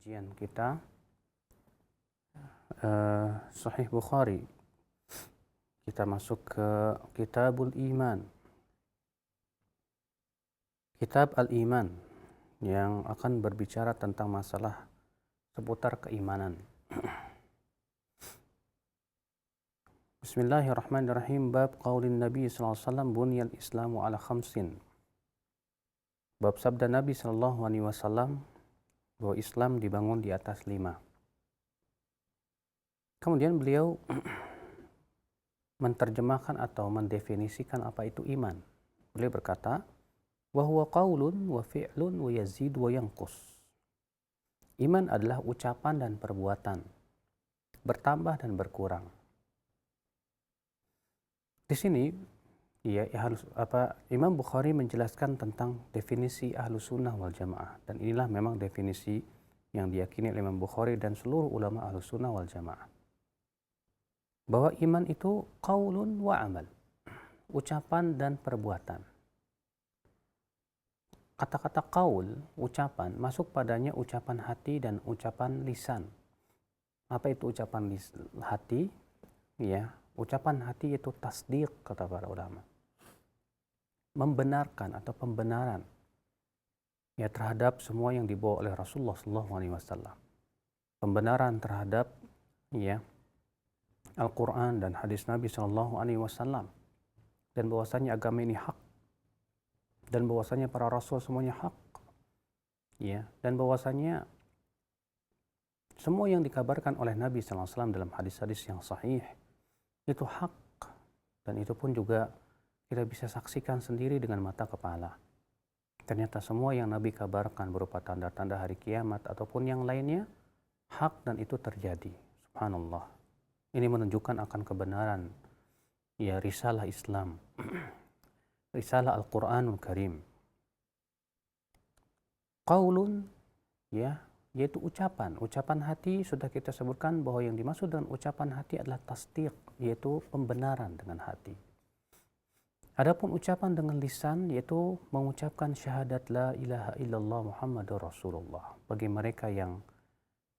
kajian kita Sahih Bukhari. Kita masuk ke Kitabul Iman, Kitab Al-Iman yang akan berbicara tentang masalah seputar keimanan. Bismillahirrahmanirrahim. Bab qaulin Nabi sallallahu alaihi wasallam bunyal Islamu ala khamsin. Bab sabda Nabi sallallahu alaihi wasallam bahwa Islam dibangun di atas 5. Kemudian beliau menterjemahkan atau mendefinisikan apa itu iman. Beliau berkata, wa huwa qaulun wa fi'lun wa yazid wa yanqus. Iman adalah ucapan dan perbuatan, bertambah dan berkurang. Di sini Imam Bukhari menjelaskan tentang definisi Ahlus Sunnah wal Jamaah, dan inilah memang definisi yang diyakini oleh Imam Bukhari dan seluruh ulama Ahlus Sunnah wal Jamaah, bahwa iman itu qaulun wa amal, ucapan dan perbuatan. Kata-kata qaul, ucapan, masuk padanya ucapan hati dan ucapan lisan. Apa itu ucapan hati? Ucapan hati itu tasdiq, kata para ulama. Membenarkan atau pembenaran terhadap semua yang dibawa oleh Rasulullah SAW. Pembenaran terhadap Al-Quran dan hadis Nabi SAW, dan bahwasanya agama ini hak, dan bahwasanya para rasul semuanya hak, dan bahwasanya semua yang dikabarkan oleh Nabi SAW dalam hadis-hadis yang sahih itu hak, dan itu pun juga kita bisa saksikan sendiri dengan mata kepala. Ternyata semua yang Nabi kabarkan berupa tanda-tanda hari kiamat ataupun yang lainnya hak, dan itu terjadi. Subhanallah. Ini menunjukkan akan kebenaran risalah Islam, risalah Al-Quranul Karim. Qaulun, yaitu ucapan. Ucapan hati sudah kita sebutkan bahwa yang dimaksud dengan ucapan hati adalah tasdiq, yaitu pembenaran dengan hati. Adapun ucapan dengan lisan yaitu mengucapkan syahadat la ilaha illallah Muhammadur Rasulullah bagi mereka yang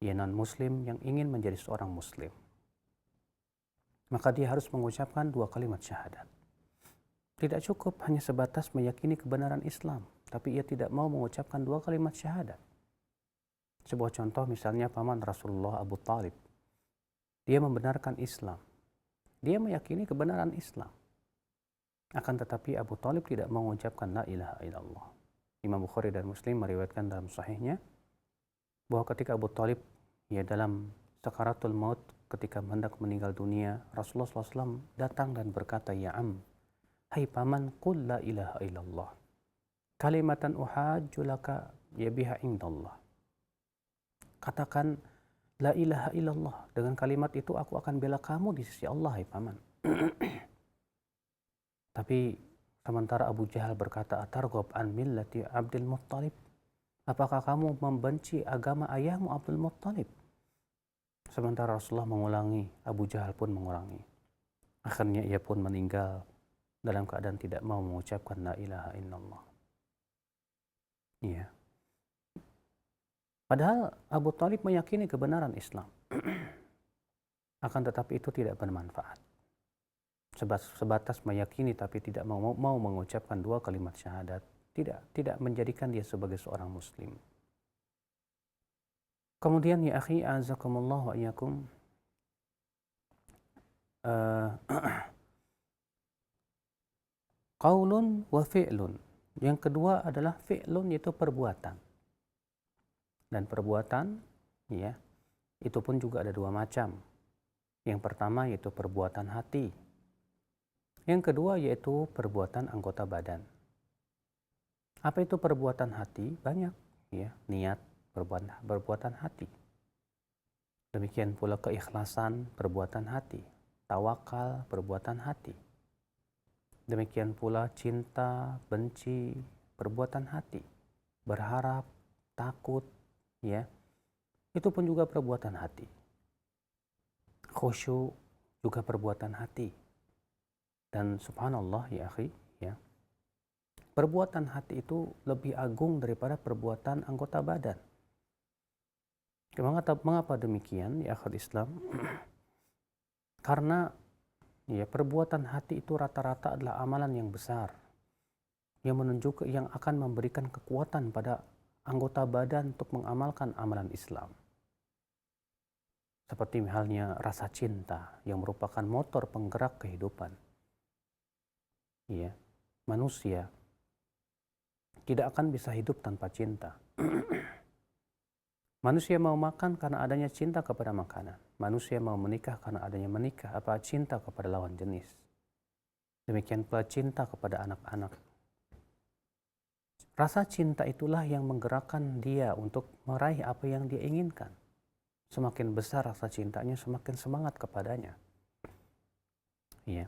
non-muslim yang ingin menjadi seorang muslim. Maka dia harus mengucapkan 2 kalimat syahadat. Tidak cukup hanya sebatas meyakini kebenaran Islam, tapi ia tidak mau mengucapkan 2 kalimat syahadat. Sebuah contoh misalnya paman Rasulullah Abu Talib. Dia membenarkan Islam. Dia meyakini kebenaran Islam. Akan tetapi Abu Talib tidak mau mengucapkan la ilaha illallah. Imam Bukhari dan Muslim meriwayatkan dalam sahihnya bahwa ketika Abu Talib dalam sakaratul maut, ketika hendak meninggal dunia, Rasulullah SAW datang dan berkata, ya am, hai paman, qul la ilaha illallah, kalimatan uhajju laka biha indallah. Katakan la ilaha illallah, dengan kalimat itu aku akan bela kamu di sisi Allah, hai paman. Tapi sementara Abu Jahal berkata, atarghab an millati Abdul Muttalib, apakah kamu membenci agama ayahmu Abdul Muttalib? Sementara Rasulullah mengulangi, Abu Jahal pun mengulangi. Akhirnya ia pun meninggal dalam keadaan tidak mau mengucapkan la ilaha illallah. Padahal Abu Talib meyakini kebenaran Islam. Akan tetapi itu tidak bermanfaat. Sebatas meyakini tapi tidak mau mengucapkan 2 kalimat syahadat, tidak menjadikan dia sebagai seorang muslim. Kemudian ya akhi azakumullah wa iyyakum, qaulun wa fi'lun. Yang kedua adalah fi'lun, yaitu perbuatan. Dan perbuatan itu pun juga ada 2 macam. Yang pertama yaitu perbuatan hati. Yang kedua yaitu perbuatan anggota badan. Apa itu perbuatan hati? Banyak, niat, perbuatan hati. Demikian pula keikhlasan, perbuatan hati. Tawakal, perbuatan hati. Demikian pula cinta, benci, perbuatan hati. Berharap, takut, itu pun juga perbuatan hati. Khusyuk juga perbuatan hati. Dan subhanallah ya akhi, perbuatan hati itu lebih agung daripada perbuatan anggota badan. Mengapa demikian ya akhwat Islam? Karena ya perbuatan hati itu rata-rata adalah amalan yang besar yang akan memberikan kekuatan pada anggota badan untuk mengamalkan amalan Islam. Seperti halnya rasa cinta yang merupakan motor penggerak kehidupan. Ya, manusia tidak akan bisa hidup tanpa cinta. Manusia mau makan karena adanya cinta kepada makanan. Manusia mau menikah karena adanya cinta kepada lawan jenis. Demikian pula cinta kepada anak-anak. Rasa cinta itulah yang menggerakkan dia untuk meraih apa yang dia inginkan. Semakin besar rasa cintanya, semakin semangat kepadanya. Iya.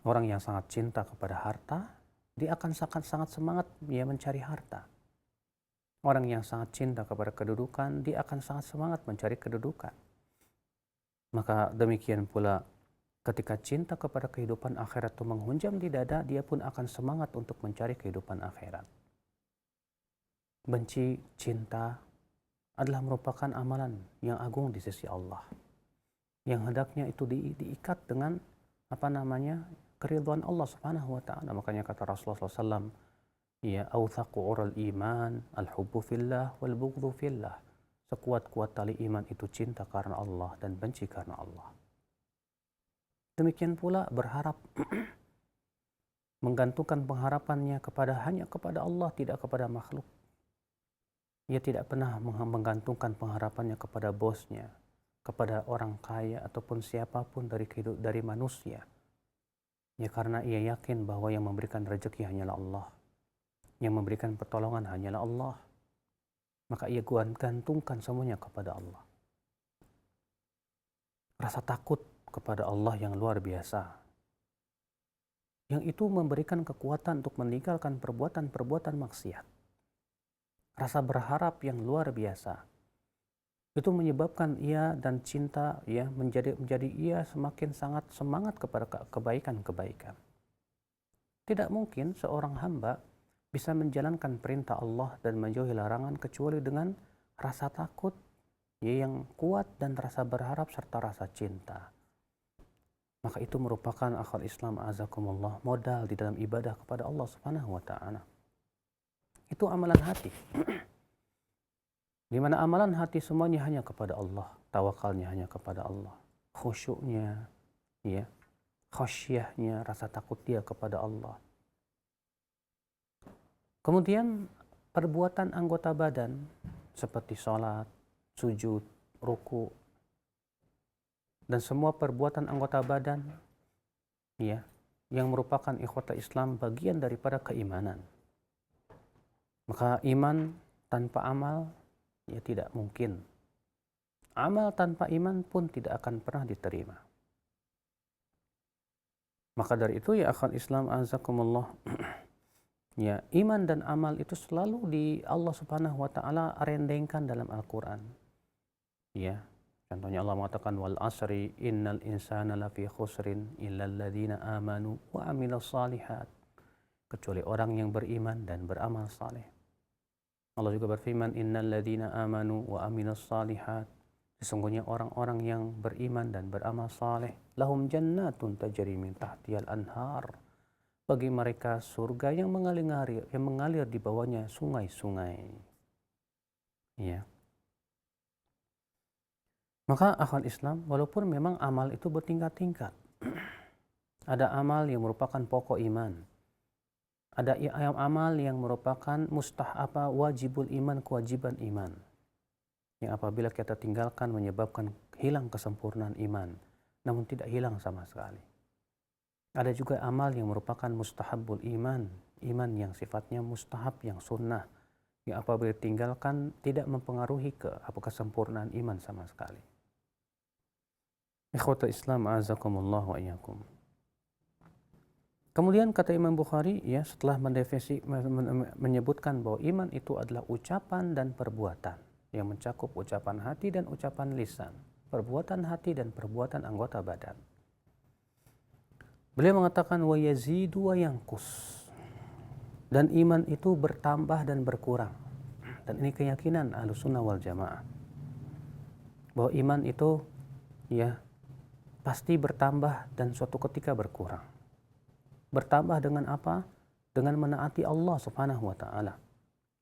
Orang yang sangat cinta kepada harta, dia akan sangat semangat mencari harta. Orang yang sangat cinta kepada kedudukan, dia akan sangat semangat mencari kedudukan. Maka demikian pula ketika cinta kepada kehidupan akhirat itu menghunjam di dada, dia pun akan semangat untuk mencari kehidupan akhirat. Benci, cinta adalah merupakan amalan yang agung di sisi Allah. Yang hendaknya itu diikat dengan keridhaan Allah Subhanahu wa taala. Makanya kata Rasulullah SAW, ya awthaqu ural iman al-hubbu fillah wal bughdhu fillah. Sekuat-kuat tali iman itu cinta karena Allah dan benci karena Allah. Demikian pula berharap menggantungkan pengharapannya hanya kepada Allah, tidak kepada makhluk. Ia tidak pernah menggantungkan pengharapannya kepada bosnya, kepada orang kaya ataupun siapapun dari manusia. Ya, karena ia yakin bahwa yang memberikan rezeki hanyalah Allah. Yang memberikan pertolongan hanyalah Allah. Maka ia gantungkan semuanya kepada Allah. Rasa takut kepada Allah yang luar biasa. Yang itu memberikan kekuatan untuk meninggalkan perbuatan-perbuatan maksiat. Rasa berharap yang luar biasa. Itu menyebabkan ia dan cinta menjadi ia semakin sangat semangat kepada kebaikan-kebaikan. Tidak mungkin seorang hamba bisa menjalankan perintah Allah dan menjauhi larangan kecuali dengan rasa takut yang kuat dan rasa berharap serta rasa cinta. Maka itu merupakan akhwat Islam azakumullah modal di dalam ibadah kepada Allah Subhanahu wa taala. Itu amalan hati. Di mana amalan hati semuanya hanya kepada Allah, tawakalnya hanya kepada Allah, khusyuknya, khasyahnya, rasa takut dia kepada Allah. Kemudian perbuatan anggota badan seperti sholat, sujud, ruku, dan semua perbuatan anggota badan yang merupakan ikhwata Islam bagian daripada keimanan. Maka iman tanpa amal tidak mungkin. Amal tanpa iman pun tidak akan pernah diterima. Maka dari itu ya akhwat Islam azakumullah, ya iman dan amal itu selalu di Allah Subhanahu wa taala rendengkan dalam Al-Qur'an. Ya, contohnya Allah mengatakan wal asri innal insana lafi khusrin illal ladzina amanu wa amilus shalihat. Kecuali orang yang beriman dan beramal saleh. Allah juga berfirman innal ladzina amanu wa amilus shalihat. Sesungguhnya orang-orang yang beriman dan beramal saleh lahum jannatun tajri min tahtihal anhar. Bagi mereka surga yang mengalir di bawahnya sungai-sungai. Ya. Maka akhwat Islam, walaupun memang amal itu bertingkat-tingkat. Ada amal yang merupakan pokok iman. Ada amal yang merupakan wajibul iman, kewajiban iman. Yang apabila kita tinggalkan menyebabkan hilang kesempurnaan iman, namun tidak hilang sama sekali. Ada juga amal yang merupakan mustahabul iman, iman yang sifatnya mustahab, yang sunnah, yang apabila ditinggalkan tidak mempengaruhi kesempurnaan iman sama sekali. Ikhwata Islam azakumullah wa iyyakum. Kemudian kata Imam Bukhari setelah menyebutkan bahwa iman itu adalah ucapan dan perbuatan yang mencakup ucapan hati dan ucapan lisan, perbuatan hati dan perbuatan anggota badan. Beliau mengatakan wa yazidu wa yanqus. Dan iman itu bertambah dan berkurang. Dan ini keyakinan Ahlussunnah wal Jamaah. bahwa iman itu ya pasti bertambah dan suatu ketika berkurang. Bertambah dengan apa? Dengan menaati Allah Subhanahu wa taala.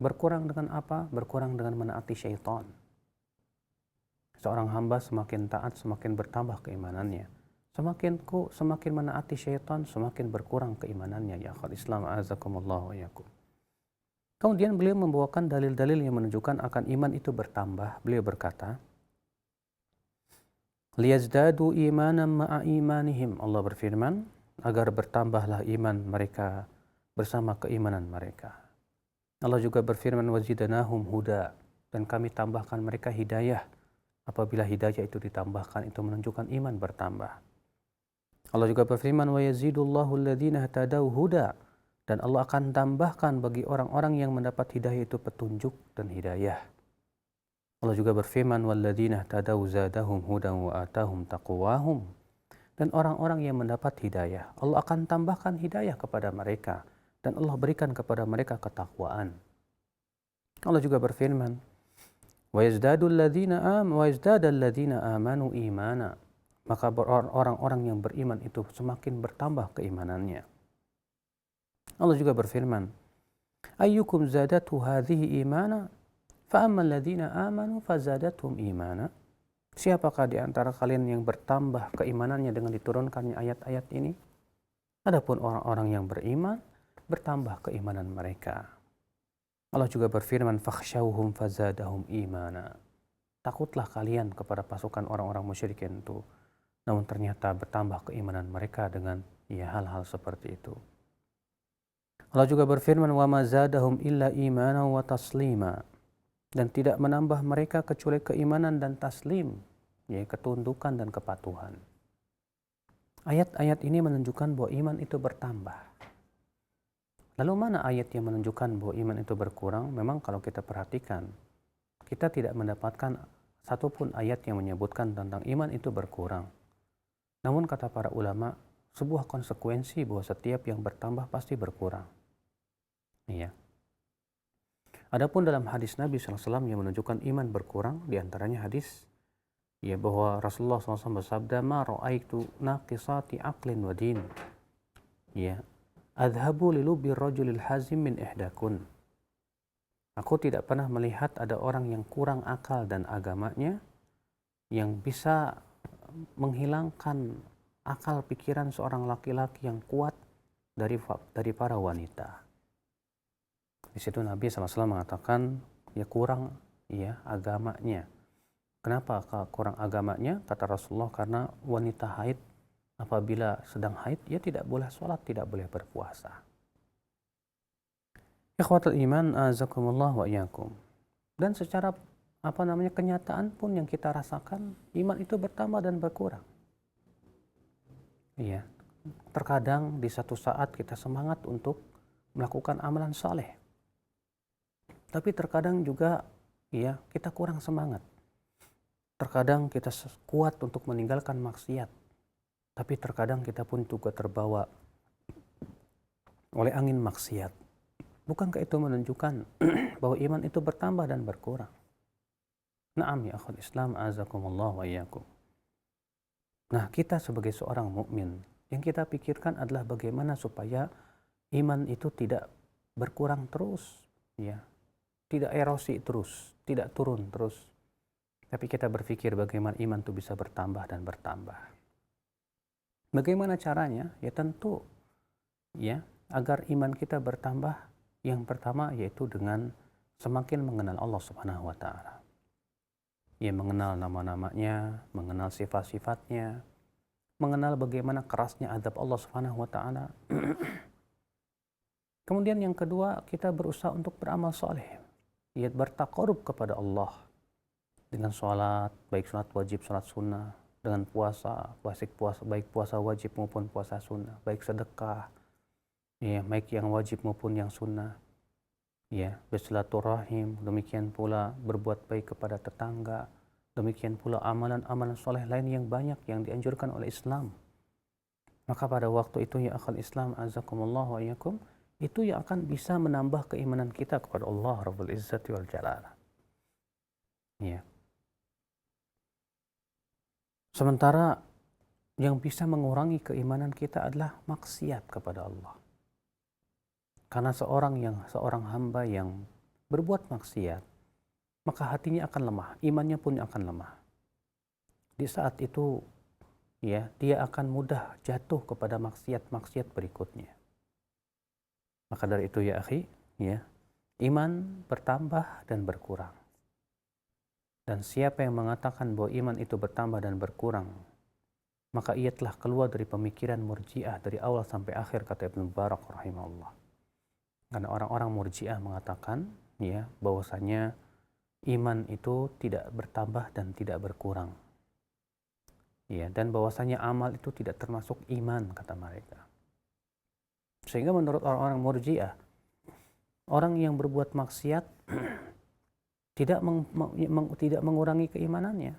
Berkurang dengan apa? Berkurang dengan menaati syaitan. Seorang hamba semakin taat, semakin bertambah keimanannya. Semakin menaati syaitan, semakin berkurang keimanannya. Ya akhal Islam, azakumullah wa yakum. Kemudian beliau membawakan dalil-dalil yang menunjukkan akan iman itu bertambah. Beliau berkata, liyazdadu imanan ma'a imanihim. Allah berfirman, agar bertambahlah iman mereka bersama keimanan mereka. Allah juga berfirman, wazidanahum huda. Dan kami tambahkan mereka hidayah. Apabila hidayah itu ditambahkan, itu menunjukkan iman bertambah. Allah juga berfirman, wa yazidullahu alladhina tadau huda. Dan Allah akan tambahkan bagi orang-orang yang mendapat hidayah itu petunjuk dan hidayah. Allah juga berfirman, walladzina tadau zadahum hudan wa atahum taqwahum. Dan orang-orang yang mendapat hidayah, Allah akan tambahkan hidayah kepada mereka. Dan Allah berikan kepada mereka ketakwaan. Allah juga berfirman, wa yazdadal ladzina amanu imana. Maka orang-orang yang beriman itu semakin bertambah keimanannya. Allah juga berfirman, ayyukum zadatu hadhihi imana fa ammal ladzina amanu fazadathum imana. Siapakah di antara kalian yang bertambah keimanannya dengan diturunkannya ayat-ayat ini? Adapun orang-orang yang beriman, bertambah keimanan mereka. Allah juga berfirman, fakhshawhum fazadahum imana. Takutlah kalian kepada pasukan orang-orang musyrikin itu. Namun ternyata bertambah keimanan mereka dengan hal-hal seperti itu. Allah juga berfirman, wa ma zadahum illa imanan wa taslima. Dan tidak menambah mereka kecuali keimanan dan taslim, yaitu ketundukan dan kepatuhan. Ayat-ayat ini menunjukkan bahwa iman itu bertambah. Lalu mana ayat yang menunjukkan bahwa iman itu berkurang? Memang kalau kita perhatikan, kita tidak mendapatkan satupun ayat yang menyebutkan tentang iman itu berkurang. Namun kata para ulama, sebuah konsekuensi bahwa setiap yang bertambah pasti berkurang. Iya. Adapun dalam hadis Nabi SAW yang menunjukkan iman berkurang, diantaranya hadis bahwa Rasulullah SAW bersabda, ma ra'aitu naqisati aqlin wa din. Adhabu lilubi rajulil hazim min ihdakun. Aku tidak pernah melihat ada orang yang kurang akal dan agamanya yang bisa menghilangkan akal pikiran seorang laki-laki yang kuat dari para wanita. Di situ Nabi SAW mengatakan kurang agamanya. Kenapa kurang agamanya? Kata Rasulullah, karena wanita haid apabila sedang haid tidak boleh sholat, tidak boleh berpuasa. Ikhwatul iman, azakumullah wa iyyakum. Dan secara kenyataan pun yang kita rasakan, iman itu bertambah dan berkurang. Terkadang di satu saat kita semangat untuk melakukan amalan saleh. Tapi terkadang juga kita kurang semangat. Terkadang kita kuat untuk meninggalkan maksiat. Tapi terkadang kita pun juga terbawa oleh angin maksiat. Bukankah itu menunjukkan bahwa iman itu bertambah dan berkurang? Naam ya akhul Islam, azakumullah wa iyyakum. Nah, kita sebagai seorang mukmin, yang kita pikirkan adalah bagaimana supaya iman itu tidak berkurang terus, tidak erosi terus, tidak turun terus. Tapi kita berpikir bagaimana iman itu bisa bertambah dan bertambah. Bagaimana caranya? Ya tentu agar iman kita bertambah, yang pertama yaitu dengan semakin mengenal Allah Subhanahu wa taala. Mengenal nama-namanya, mengenal sifat-sifatnya, mengenal bagaimana kerasnya azab Allah Subhanahu wa taala. Kemudian yang kedua, kita berusaha untuk beramal soleh, bertaqarrub kepada Allah dengan sholat, baik sholat wajib, sholat sunnah, dengan puasa, baik puasa wajib maupun puasa sunnah, baik sedekah, baik yang wajib maupun yang sunnah, bersilaturahim, demikian pula berbuat baik kepada tetangga, demikian pula amalan-amalan soleh lain yang banyak yang dianjurkan oleh Islam. Maka pada waktu itu ya akhal Islam, azakumullah wa iyyakum, itu yang akan bisa menambah keimanan kita kepada Allah Rabbul Izzati wal Jalal. Sementara yang bisa mengurangi keimanan kita adalah maksiat kepada Allah. Karena seorang hamba yang berbuat maksiat, maka hatinya akan lemah, imannya pun akan lemah. Di saat itu, ya, dia akan mudah jatuh kepada maksiat-maksiat berikutnya. Maka dari itu ya akhi, ya, iman bertambah dan berkurang. Dan siapa yang mengatakan bahwa iman itu bertambah dan berkurang, maka ia telah keluar dari pemikiran murji'ah dari awal sampai akhir, kata Ibnu Mubarak rahimahullah. Karena orang-orang murji'ah mengatakan, ya, bahwasanya iman itu tidak bertambah dan tidak berkurang. Ya, dan bahwasanya amal itu tidak termasuk iman, kata mereka. Sehingga menurut orang-orang murji'ah, orang yang berbuat maksiat tidak mengurangi keimanannya.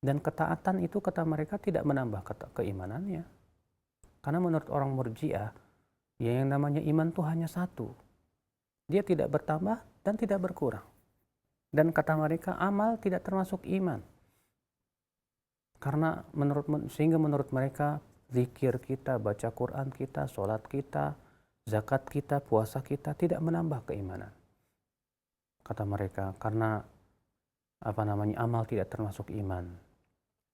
Dan ketaatan itu, kata mereka, tidak menambah keimanannya. Karena menurut orang murji'ah, ya, yang namanya iman itu hanya satu. Dia tidak bertambah dan tidak berkurang. Dan kata mereka, amal tidak termasuk iman. Karena sehingga menurut mereka, zikir kita, baca Quran kita, sholat kita, zakat kita, puasa kita tidak menambah keimanan. Kata mereka, karena amal tidak termasuk iman.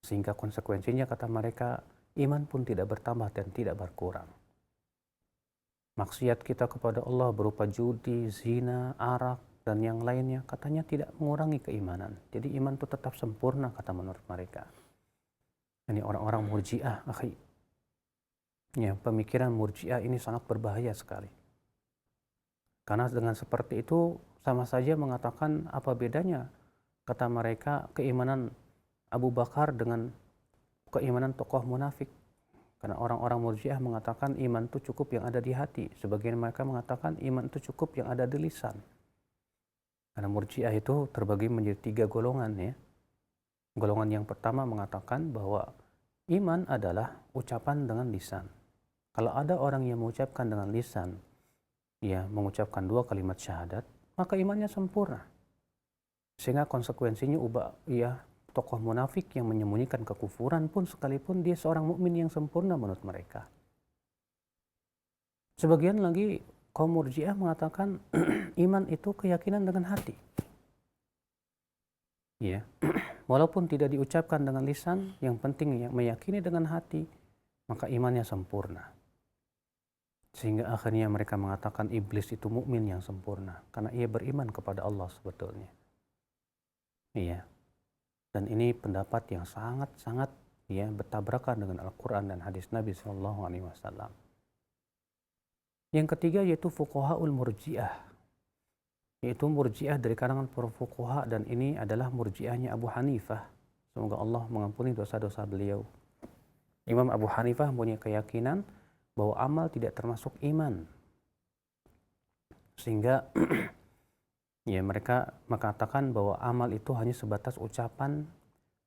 Sehingga konsekuensinya, kata mereka, iman pun tidak bertambah dan tidak berkurang. Maksiat kita kepada Allah berupa judi, zina, arak, dan yang lainnya, katanya tidak mengurangi keimanan. Jadi iman itu tetap sempurna, kata menurut mereka. Ini orang-orang murji'ah, akhi. Ya, pemikiran murji'ah ini sangat berbahaya sekali. Karena dengan seperti itu sama saja mengatakan apa bedanya, kata mereka, keimanan Abu Bakar dengan keimanan tokoh munafik. Karena orang-orang murji'ah mengatakan iman itu cukup yang ada di hati. Sebagian mereka mengatakan iman itu cukup yang ada di lisan. Karena murji'ah itu terbagi menjadi 3 golongan, ya. Golongan yang pertama mengatakan bahwa iman adalah ucapan dengan lisan. Kalau ada orang yang mengucapkan dengan lisan, ya, mengucapkan 2 kalimat syahadat, maka imannya sempurna. Sehingga konsekuensinya tokoh munafik yang menyembunyikan kekufuran pun sekalipun dia seorang mukmin yang sempurna menurut mereka. Sebagian lagi kaum murji'ah mengatakan iman itu keyakinan dengan hati. Ya. Walaupun tidak diucapkan dengan lisan, yang penting meyakini dengan hati, maka imannya sempurna. Sehingga akhirnya mereka mengatakan iblis itu mukmin yang sempurna, karena ia beriman kepada Allah sebetulnya. Iya. Dan ini pendapat yang sangat-sangat, ya, bertabrakan dengan Al-Quran dan hadis Nabi SAW. Yang ketiga yaitu fuqahaul murji'ah. Yaitu murji'ah dari kalangan para fuqaha, dan ini adalah murji'ahnya Abu Hanifah. Semoga Allah mengampuni dosa-dosa beliau. Imam Abu Hanifah punya keyakinan bahwa amal tidak termasuk iman. Sehingga ya, mereka mengatakan bahwa amal itu hanya sebatas ucapan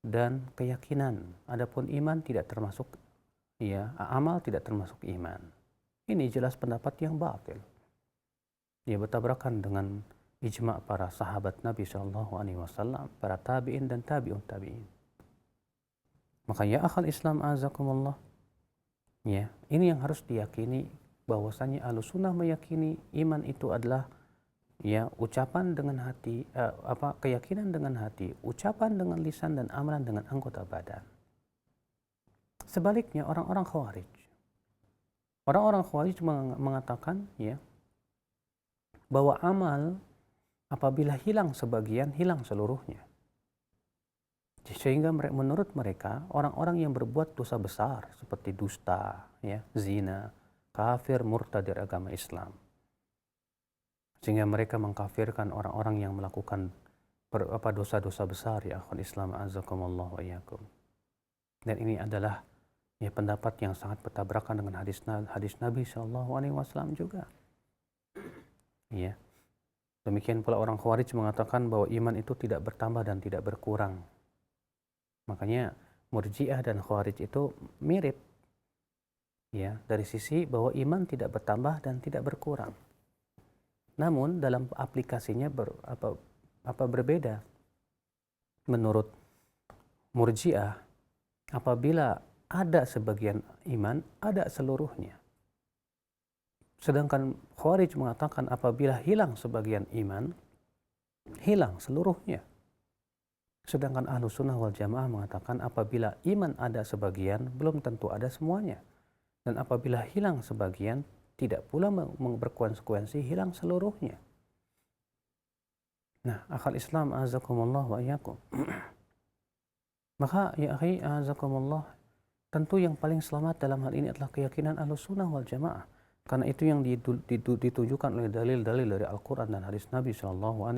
dan keyakinan. Adapun iman tidak termasuk, ya, amal tidak termasuk iman. Ini jelas pendapat yang batil. Ya, bertabrakan dengan ijma' para sahabat Nabi SAW, para tabi'in dan tabi'un tabi'in. Maka ya akhal Islam azakumullah, ya, ini yang harus diyakini, bahwasanya Ahlussunnah meyakini iman itu adalah, ya, ucapan dengan hati, keyakinan dengan hati, ucapan dengan lisan, dan amalan dengan anggota badan. Sebaliknya orang-orang Khawarij mengatakan, ya, bahwa amal apabila hilang sebagian, hilang seluruhnya. Sehingga menurut mereka, orang-orang yang berbuat dosa besar seperti dusta, ya, zina, kafir, murtad dari agama Islam. Sehingga mereka mengkafirkan orang-orang yang melakukan dosa-dosa besar, ya akhwal Islam azakumullah wa iyyakum. Dan ini adalah, ya, pendapat yang sangat bertabrakan dengan hadis Nabi SAW juga. Ya. Demikian pula orang Khawarij mengatakan bahwa iman itu tidak bertambah dan tidak berkurang. Makanya Murji'ah dan Khawarij itu mirip, ya, dari sisi bahwa iman tidak bertambah dan tidak berkurang. Namun dalam aplikasinya berbeda. Menurut Murji'ah, Apabila ada sebagian iman, ada seluruhnya. Sedangkan Khawarij mengatakan apabila hilang sebagian iman, hilang seluruhnya. Sedangkan Ahlus Sunnah wal Jamaah mengatakan apabila iman ada sebagian, belum tentu ada semuanya. Dan apabila hilang sebagian, tidak pula berkonsekuensi hilang seluruhnya. Nah, akal Islam azakumullah wa iyyakum. Maka ya akhi azakumullah, tentu yang paling selamat dalam hal ini adalah keyakinan Ahlus Sunnah wal Jamaah. Karena itu yang ditujukan oleh dalil-dalil dari Al-Quran dan hadis Nabi SAW.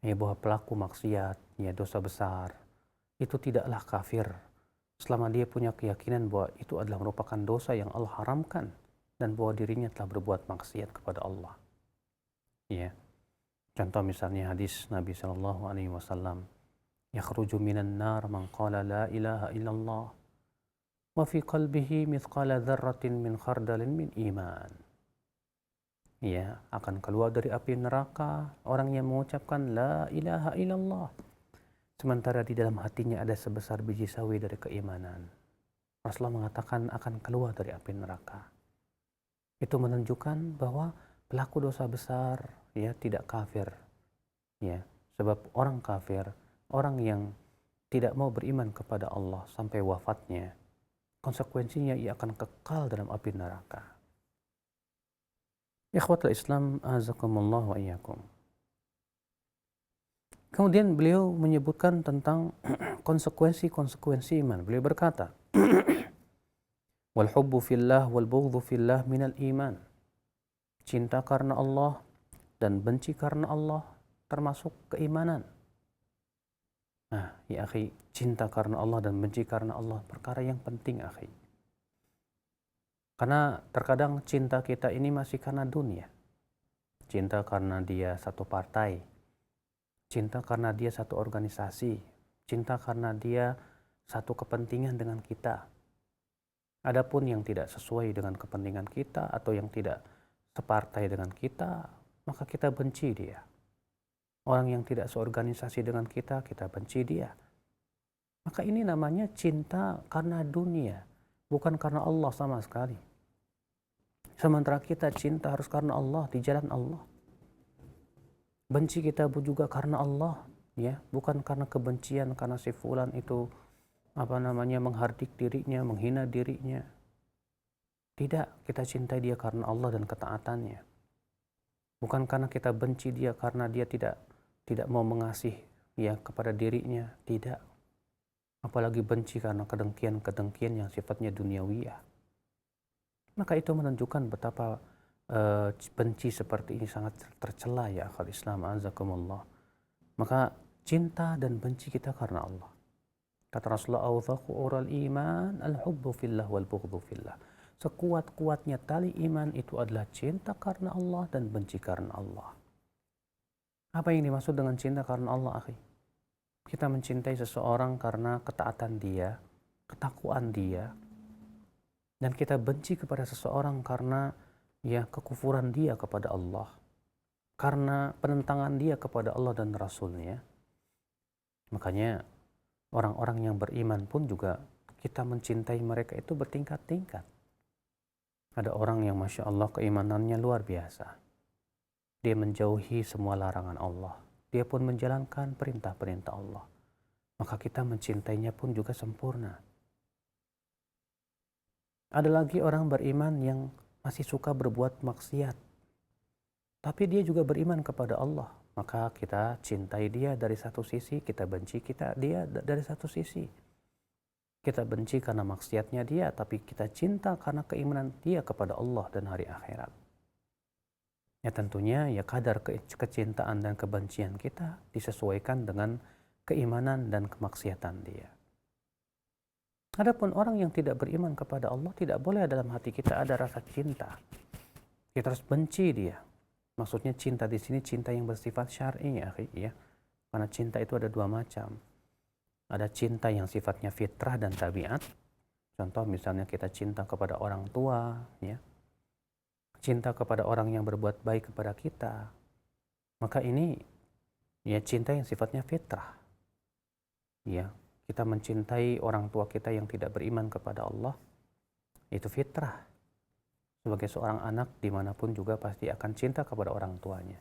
Ya, bahwa pelaku maksiat, ya dosa besar, itu tidaklah kafir selama dia punya keyakinan bahwa itu adalah merupakan dosa yang Allah haramkan dan bahwa dirinya telah berbuat maksiat kepada Allah. Ya, contoh misalnya hadis Nabi SAW, yakhruju minan nar man qala la ilaha illallah wa fi qalbihi mithqala dzarratin min khardalin min iman. Ya, akan keluar dari api neraka orang yang mengucapkan la ilaha illallah, sementara di dalam hatinya ada sebesar biji sawi dari keimanan. Rasulullah mengatakan akan keluar dari api neraka. Itu menunjukkan bahwa pelaku dosa besar ya tidak kafir. Ya, sebab orang kafir, orang yang tidak mau beriman kepada Allah sampai wafatnya, konsekuensinya ia akan kekal dalam api neraka. Ikhwatul Islam azakumullah wa iyyakum. Kemudian beliau menyebutkan tentang konsekuensi-konsekuensi iman. Beliau berkata, wal hubbu fillah wal bughdhu fillah minal iman. Cinta karena Allah dan benci karena Allah termasuk keimanan. Nah, ya akhi, cinta karena Allah dan benci karena Allah perkara yang penting, akhi. Karena terkadang cinta kita ini masih karena dunia. Cinta karena dia satu partai. Cinta karena dia satu organisasi. Cinta karena dia satu kepentingan dengan kita. Adapun yang tidak sesuai dengan kepentingan kita atau yang tidak separtai dengan kita, maka kita benci dia. Orang yang tidak seorganisasi dengan kita, kita benci dia. Maka ini namanya cinta karena dunia, bukan karena Allah sama sekali. Sementara kita cinta harus karena Allah, di jalan Allah. Benci kita juga karena Allah, ya, bukan karena kebencian karena si fulan itu menghardik dirinya, menghina dirinya. Tidak, kita cintai dia karena Allah dan ketaatannya. Bukan karena kita benci dia karena dia tidak mau mengasih ya kepada dirinya, tidak. Apalagi benci karena kedengkian yang sifatnya duniawiyah. Maka itu menunjukkan betapa benci seperti ini sangat tercela ya akal Islam azakumullah. Maka cinta dan benci kita karena Allah. Kata Rasulullah, awthaqu ural iman al-hubbu fillah wal bughdhu fillah. Sekuat-kuatnya tali iman itu adalah cinta karena Allah dan benci karena Allah. Apa yang dimaksud dengan cinta karena Allah, akhi? Kita mencintai seseorang karena ketaatan dia, ketakwaan dia, dan kita benci kepada seseorang karena ya kekufuran dia kepada Allah, karena penentangan dia kepada Allah dan Rasulnya. Makanya orang-orang yang beriman pun juga kita mencintai mereka itu bertingkat-tingkat. Ada orang yang Masya Allah keimanannya luar biasa. Dia menjauhi semua larangan Allah. Dia pun menjalankan perintah-perintah Allah. Maka kita mencintainya pun juga sempurna. Ada lagi orang beriman yang masih suka berbuat maksiat. Tapi dia juga beriman kepada Allah. Maka kita cintai dia dari satu sisi, kita benci dia dari satu sisi. Kita benci karena maksiatnya dia, tapi kita cinta karena keimanan dia kepada Allah dan hari akhirat. Ya tentunya ya kadar kecintaan dan kebencian kita disesuaikan dengan keimanan dan kemaksiatan dia. Adapun orang yang tidak beriman kepada Allah, tidak boleh dalam hati kita ada rasa cinta. Kita harus benci dia. Maksudnya cinta di sini cinta yang bersifat syar'i ya. Karena cinta itu ada dua macam. Ada cinta yang sifatnya fitrah dan tabiat. Contoh misalnya kita cinta kepada orang tua, ya. Cinta kepada orang yang berbuat baik kepada kita. Maka ini ya cinta yang sifatnya fitrah. Ya. kita mencintai orang tua kita yang tidak beriman kepada Allah, itu fitrah. Sebagai seorang anak dimanapun juga pasti akan cinta kepada orang tuanya.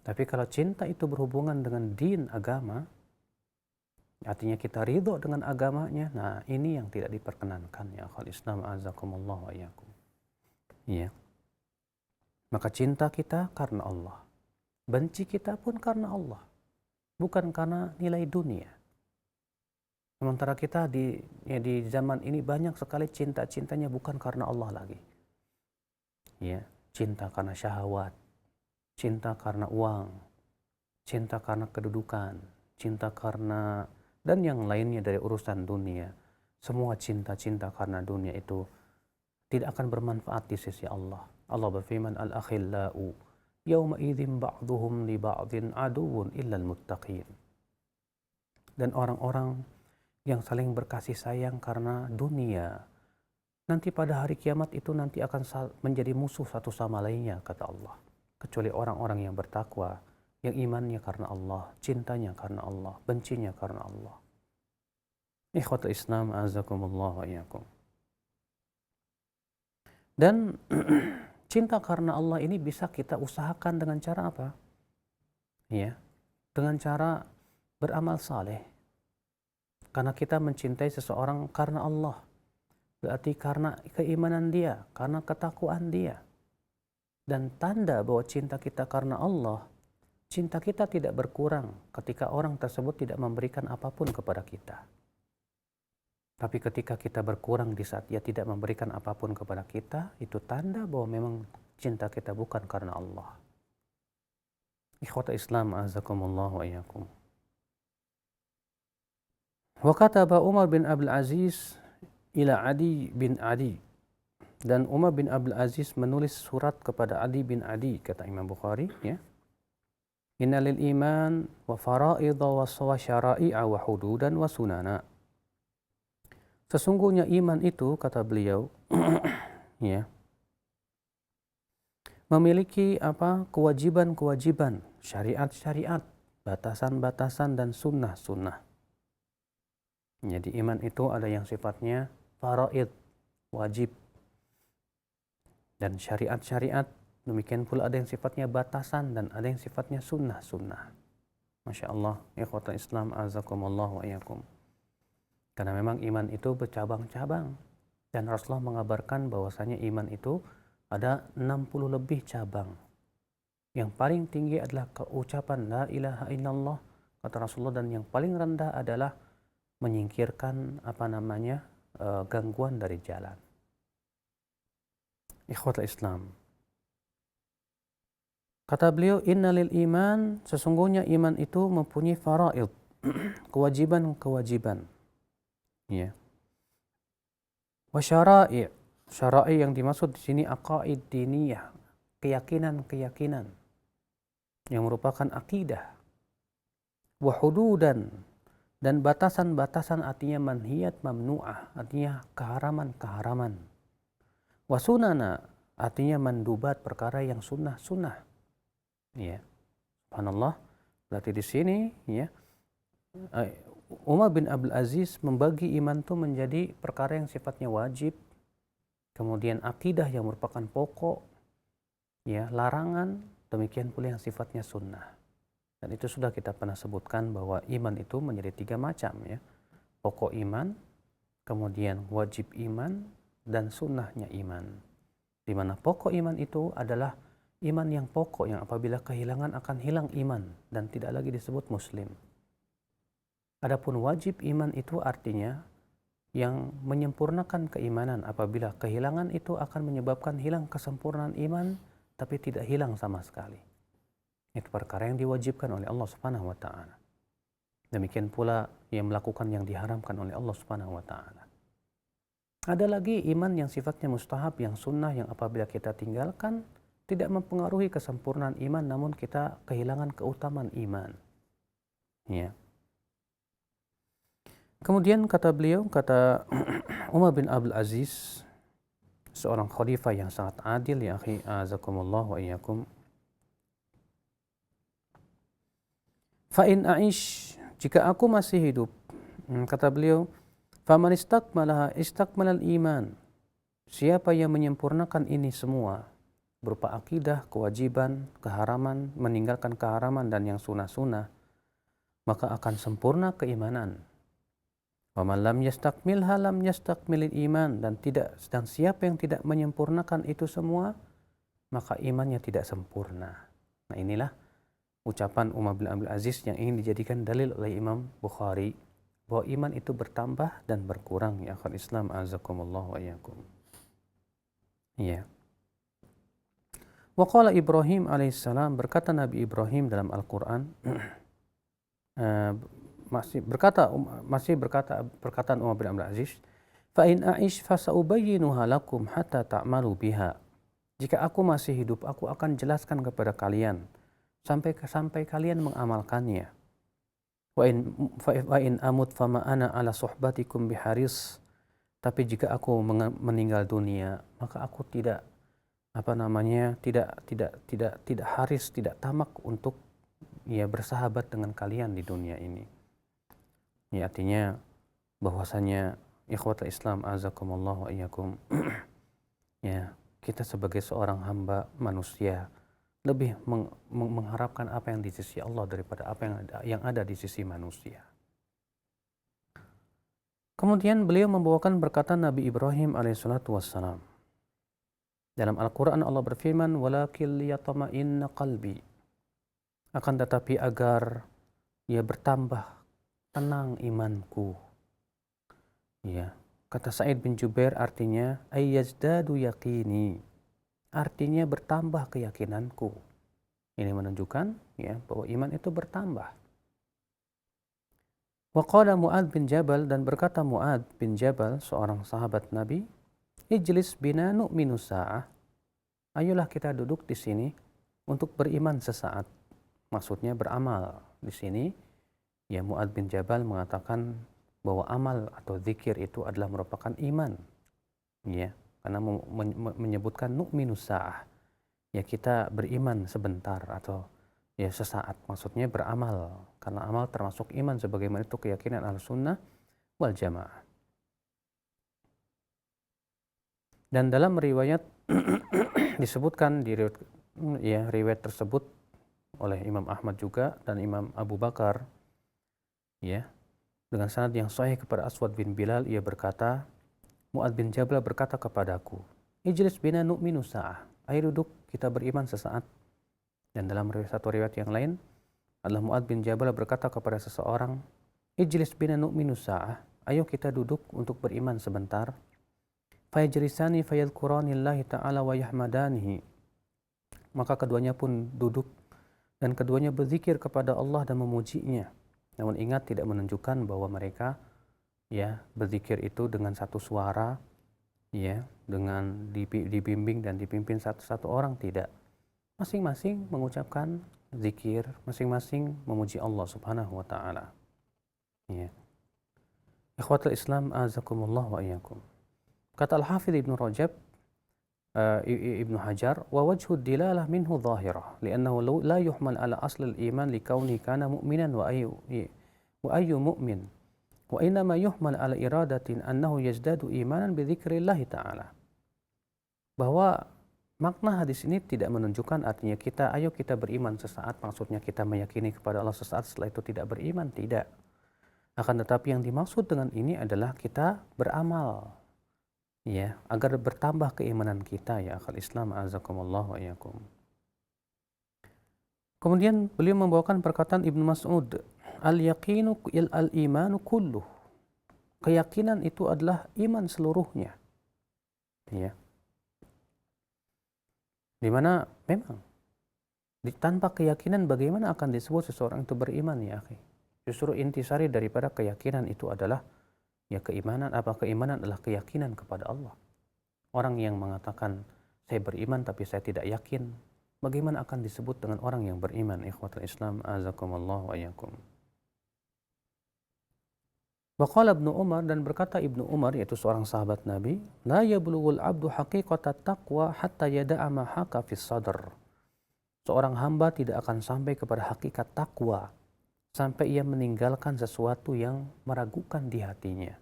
Tapi kalau cinta itu berhubungan dengan din, agama, artinya kita ridho dengan agamanya, nah ini yang tidak diperkenankan ya akhwal Islam azakumullah wa iyyakum. Iya. Maka cinta kita karena Allah. Benci kita pun karena Allah. Bukan karena nilai dunia. Sementara kita di zaman ini banyak sekali cinta-cintanya bukan karena Allah lagi. Ya, cinta karena syahwat, cinta karena uang, cinta karena kedudukan, cinta karena dan yang lainnya dari urusan dunia. Semua cinta-cinta karena dunia itu tidak akan bermanfaat di sisi Allah. Allah berfirman, al-akhillau yawma idzin ba'duhum li ba'din aduwwun illal muttaqin. Dan orang-orang yang saling berkasih sayang karena dunia, nanti pada hari kiamat itu nanti akan menjadi musuh satu sama lainnya, kata Allah. Kecuali orang-orang yang bertakwa, yang imannya karena Allah, cintanya karena Allah, bencinya karena Allah. Ikhwatul Islam azakumullah wa iyyakum. Dan cinta karena Allah ini bisa kita usahakan dengan cara apa? Ya, dengan cara beramal saleh. Karena kita mencintai seseorang karena Allah. Berarti karena keimanan dia, karena ketakwaan dia. Dan tanda bahwa cinta kita karena Allah, cinta kita tidak berkurang ketika orang tersebut tidak memberikan apapun kepada kita. Tapi ketika kita berkurang di saat dia tidak memberikan apapun kepada kita, itu tanda bahwa memang cinta kita bukan karena Allah. Ikhwata Islam azakumullah wa iyyakum. Wa kataba Umar bin Abdul Aziz ila Adi bin Adi. Dan Umar bin Abdul Aziz menulis surat kepada Adi bin Adi, kata Imam Bukhari, ya. Inna lil iman wa fara'idha wa syara'i'a wa hududan wa sunana. Sesungguhnya iman itu, kata beliau, ya, memiliki kewajiban-kewajiban, syariat-syariat, batasan-batasan dan sunnah-sunnah. Jadi iman itu ada yang sifatnya faraid, wajib, dan syariat-syariat, demikian pula ada yang sifatnya batasan dan ada yang sifatnya sunnah-sunnah. Masya Allah, ikhwatul Islam azakumullah wa iyyakum. Karena memang iman itu bercabang-cabang. Dan Rasulullah mengabarkan bahwasanya iman itu ada 60 lebih cabang. Yang paling tinggi adalah ucapan la ilaha illallah, kata Rasulullah, dan yang paling rendah adalah menyingkirkan gangguan dari jalan. Ikhwatul Islam. Kata beliau, innalil iman, sesungguhnya iman itu mempunyai faraid, kewajiban-kewajiban. Ya. Wa syara'i', syara'i yang dimaksud di sini aqaid diniyah, keyakinan-keyakinan yang merupakan akidah. Wa hududan, dan batasan-batasan artinya manhiyat mamnu'ah, artinya keharaman-keharaman. Wa sunana, artinya mandubat, perkara yang sunnah-sunnah. Ya. Subhanallah. Berarti di sini ya Umar bin Abdul Aziz membagi iman itu menjadi perkara yang sifatnya wajib, kemudian akidah yang merupakan pokok, ya, larangan, demikian pula yang sifatnya sunnah. Dan itu sudah kita pernah sebutkan bahwa iman itu menjadi 3 macam, ya. Pokok iman, kemudian wajib iman, dan sunnahnya iman. Di mana pokok iman itu adalah iman yang pokok, yang apabila kehilangan akan hilang iman dan tidak lagi disebut muslim. Adapun wajib iman itu artinya yang menyempurnakan keimanan. Apabila kehilangan itu akan menyebabkan hilang kesempurnaan iman, tapi tidak hilang sama sekali. Itu perkara yang diwajibkan oleh Allah Subhanahu wa taala. Demikian pula yang melakukan yang diharamkan oleh Allah Subhanahu wa taala. Ada lagi iman yang sifatnya mustahab, yang sunnah, yang apabila kita tinggalkan tidak mempengaruhi kesempurnaan iman, namun kita kehilangan keutamaan iman. Ya. Kemudian kata beliau, kata Umar bin Abdul Aziz, seorang khalifah yang sangat adil, ya akhi azakumullah wa iyyakum. Fa in aish, jika aku masih hidup, Kata beliau, "Faman istakmalal iman." Siapa yang menyempurnakan ini semua berupa akidah, kewajiban, keharaman, meninggalkan keharaman dan yang sunnah-sunnah, maka akan sempurna keimanan. Waman lam yastakmilha lam yastakmilil iman, dan siapa yang tidak menyempurnakan itu semua, maka imannya tidak sempurna. Nah, inilah ucapan Umar bin Abdul Aziz yang ingin dijadikan dalil oleh Imam Bukhari bahwa iman itu bertambah dan berkurang, ya akhwal Islam azakumullah wa iyyakum. Iya. Wa qala Ibrahim alaihissalam, berkata Nabi Ibrahim dalam Al-Qur'an, masih berkata perkataan Umar bin Abdul Aziz, fa in aish fa saubayyinuha lakum hatta ta'malu biha. Jika aku masih hidup, aku akan jelaskan kepada kalian sampai kalian mengamalkannya. Wa in amut fama ana ala suhbatikum biharis. Tapi jika aku meninggal dunia, maka aku tidak haris, tidak tamak untuk bersahabat dengan kalian di dunia ini. Ya, artinya bahwasanya ikhwatul Islam azakumullah wa iyyakum, ya, kita sebagai seorang hamba manusia lebih mengharapkan apa yang di sisi Allah daripada apa yang ada di sisi manusia. Kemudian beliau membawakan perkataan Nabi Ibrahim alaihissalatu wassalam. Dalam Al-Quran Allah berfirman, "Walakin liyatma'inna qalbi." Akan tetapi agar bertambah tenang imanku. Ya, kata Sa'id bin Jubair artinya ayyazdadu yaqini. Artinya bertambah keyakinanku. Ini menunjukkan bahwa iman itu bertambah. Wa qala Mu'adz bin Jabal, dan berkata Mu'adz bin Jabal, seorang sahabat Nabi, "Ijlis bina nu'minu sa'ah." Ayolah kita duduk di sini untuk beriman sesaat. Maksudnya beramal. Di sini Mu'adz bin Jabal mengatakan bahwa amal atau zikir itu adalah merupakan iman. Ya, karena menyebutkan nu'minu sa'ah. Ya, kita beriman sebentar atau sesaat. Maksudnya beramal. Karena amal termasuk iman sebagaimana itu keyakinan Ahlussunnah wal Jamaah. Dan dalam riwayat disebutkan di riwayat tersebut oleh Imam Ahmad juga dan Imam Abu Bakar, dengan sanad yang sahih kepada Aswad bin Bilal, ia berkata, Mu'adz bin Jabal berkata kepadaku, "Ijlis bina nu'minu sa'ah." Ayo duduk, kita beriman sesaat. Dan dalam satu riwayat yang lain adalah Mu'adz bin Jabal berkata kepada seseorang, "Ijlis bina nu'minu sa'ah." Ayo kita duduk untuk beriman sebentar. Fayajlisani fayadhkuranillahi ta'ala wa yahmadanihi. Maka keduanya pun duduk dan keduanya berzikir kepada Allah dan memujinya. Namun ingat, tidak menunjukkan bahwa mereka berzikir itu dengan satu suara, dengan dibimbing dan dipimpin satu orang, tidak. Masing-masing mengucapkan zikir, masing-masing memuji Allah Subhanahu wa taala. Ikhwatul Islam azakumullah wa iyyakum. Kata Al-Hafidz Ibnu Rajab, Ibnu Hajar, wa wajhu dilalah minhu zahirah, li'annahu la yuhmal ala asl al-iman likauni kana mu'minan wa ayyu mu'min, wa innama yuhmal ala iradatin annahu yazdadu imanan bi dzikrillah ta'ala. Bahwa makna hadis ini tidak menunjukkan artinya ayo kita beriman sesaat, maksudnya kita meyakini kepada Allah sesaat setelah itu tidak beriman, tidak. Akan tetapi yang dimaksud dengan ini adalah kita beramal, agar bertambah keimanan kita, ya akhal Islam azakumullah wa iyyakum. Kemudian beliau membawakan perkataan Ibnu Mas'ud, al-yaqinu al-imanu kulluh. Keyakinan itu adalah iman seluruhnya. Di mana memang tanpa keyakinan bagaimana akan disebut seseorang itu beriman, ya akhi? Justru intisari daripada keyakinan itu adalah keimanan. Keimanan adalah keyakinan kepada Allah. Orang yang mengatakan saya beriman tapi saya tidak yakin, bagaimana akan disebut dengan orang yang beriman? Ikhwatul Islam azakumullah wa iyyakum. Wa qala Ibnu Umar, dan berkata Ibnu Umar, yaitu seorang sahabat Nabi, la yablughul abdu haqiqatat taqwa hatta yada'a ma haqa fis sadr. Seorang hamba tidak akan sampai kepada hakikat takwa sampai ia meninggalkan sesuatu yang meragukan di hatinya.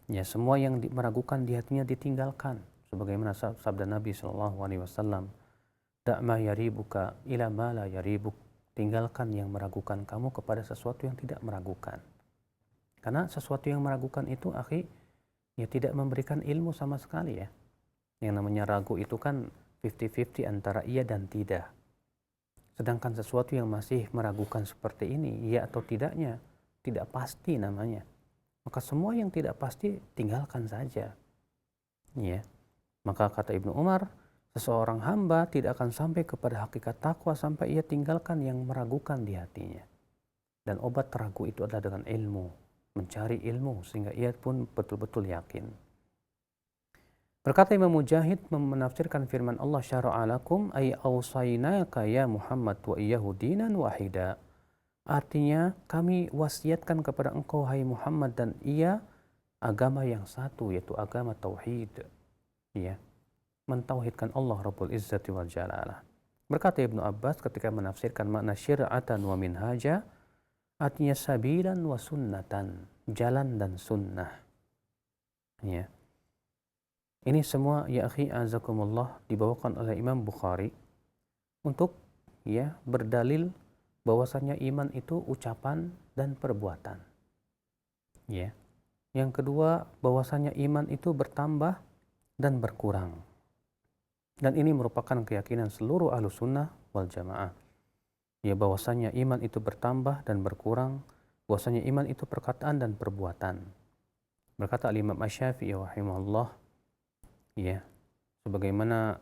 Ya, semua yang meragukan di hatinya ditinggalkan. Sebagaimana sabda Nabi SAW, "Da'ma yaribuka ila ma la yaribuk." Tinggalkan yang meragukan kamu kepada sesuatu yang tidak meragukan. Karena sesuatu yang meragukan itu, akhi, ya tidak memberikan ilmu sama sekali ya. Yang namanya ragu itu kan 50-50 antara iya dan tidak. Sedangkan sesuatu yang masih meragukan seperti ini, iya atau tidaknya, tidak pasti namanya. Maka semua yang tidak pasti tinggalkan saja. Ya. Maka kata Ibnu Umar, seseorang hamba tidak akan sampai kepada hakikat takwa sampai ia tinggalkan yang meragukan di hatinya. Dan obat ragu itu adalah dengan ilmu, mencari ilmu sehingga ia pun betul-betul yakin. Berkata Imam Mujahid menafsirkan firman Allah, syara'a lakum ay awsaynaka ya Muhammad wa iyyahu dinan wahida. Artinya kami wasiatkan kepada engkau hai Muhammad dan ia agama yang satu, yaitu agama tauhid. Ya. Mentauhidkan Allah Rabbul Izzati wal Jalalah. Berkata Ibnu Abbas ketika menafsirkan makna syir'atan wa minhaja, artinya sabilan wa sunnatan, jalan dan sunnah. Ya. Ini semua ya akhi azakumullah dibawakan oleh Imam Bukhari untuk ya berdalil bahwasannya iman itu ucapan dan perbuatan. Ya. Yang kedua, bahwasannya iman itu bertambah dan berkurang. Dan ini merupakan keyakinan seluruh ahlus sunnah wal jamaah. Ya, bahwasanya iman itu bertambah dan berkurang, bahwasanya iman itu perkataan dan perbuatan. Berkata Imam Asy-Syafi'i rahimahullah, ya, sebagaimana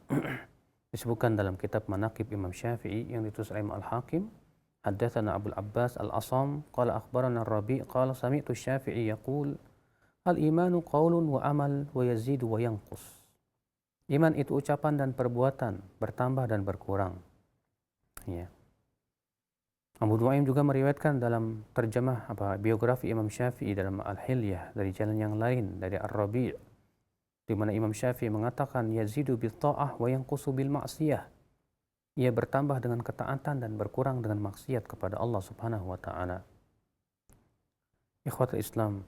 disebutkan dalam kitab Manaqib Imam Syafi'i yang ditulis oleh Imam Al-Hakim, haddatsana Abdul Abbas Al-Asam qala akhbarana Ar-Rabi' qala sami'tu Syafi'i yaqul al-imanu qaulun wa amal wa yazidu wa yanqus. Iman itu ucapan dan perbuatan, bertambah dan berkurang. Ya. Abu Nuaim juga meriwayatkan dalam terjemah biografi Imam Syafi'i dalam Al-Hilyah dari jalan yang lain dari Ar-Rabi', di mana Imam Syafi'i mengatakan yazidu bil ta'ah wa yanqusu bil ma'siyah. Ia bertambah dengan ketaatan dan berkurang dengan maksiat kepada Allah Subhanahu wa taala. Ikhwatul Islam.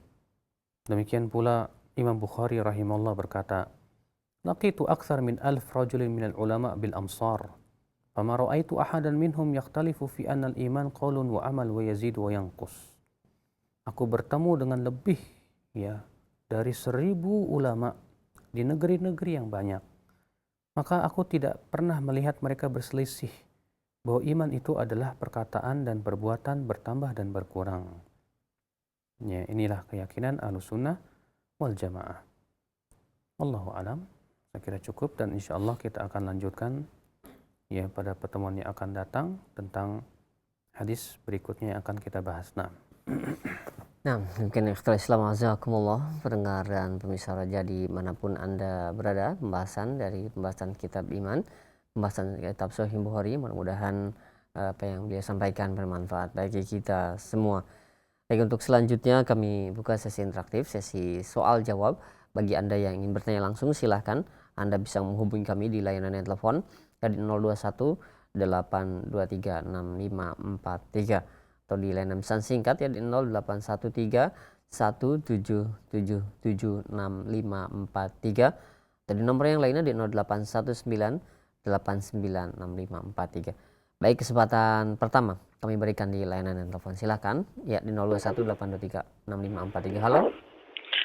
Demikian pula Imam Bukhari rahimahullah berkata, laqitu akthar min 1000 rajulin minal ulama bil amsar fama ra'aitu ahadan minhum yakhtalifu fi anna al iman qaulun wa amal wa yazid wa yanqus. Aku bertemu dengan lebih ya dari 1000 ulama di negeri-negeri yang banyak. Maka aku tidak pernah melihat mereka berselisih bahwa iman itu adalah perkataan dan perbuatan bertambah dan berkurang. Ya, inilah keyakinan Ahlussunnah wal Jamaah. Wallahu alam. Saya kira cukup dan insya Allah kita akan lanjutkan ya pada pertemuan yang akan datang tentang hadis berikutnya yang akan kita bahas. Nah, mungkin ikhlas Islam azakumullah, pendengar dan pemirsa Raja dimanapun Anda berada, pembahasan kitab iman, pembahasan kitab Sahih Bukhari, mudah-mudahan apa yang beliau sampaikan bermanfaat bagi kita semua. Baik, untuk selanjutnya kami buka sesi interaktif, sesi soal jawab. Bagi Anda yang ingin bertanya langsung, silahkan Anda bisa menghubungi kami di layanan telepon dari 021 823 6543 atau di layanan pesan singkat ya di 0813 1777 6543 atau di nomor yang lainnya di 0819 896543. Baik, kesempatan pertama kami berikan di layanan telepon. Silakan ya di 021 823 6543. Halo.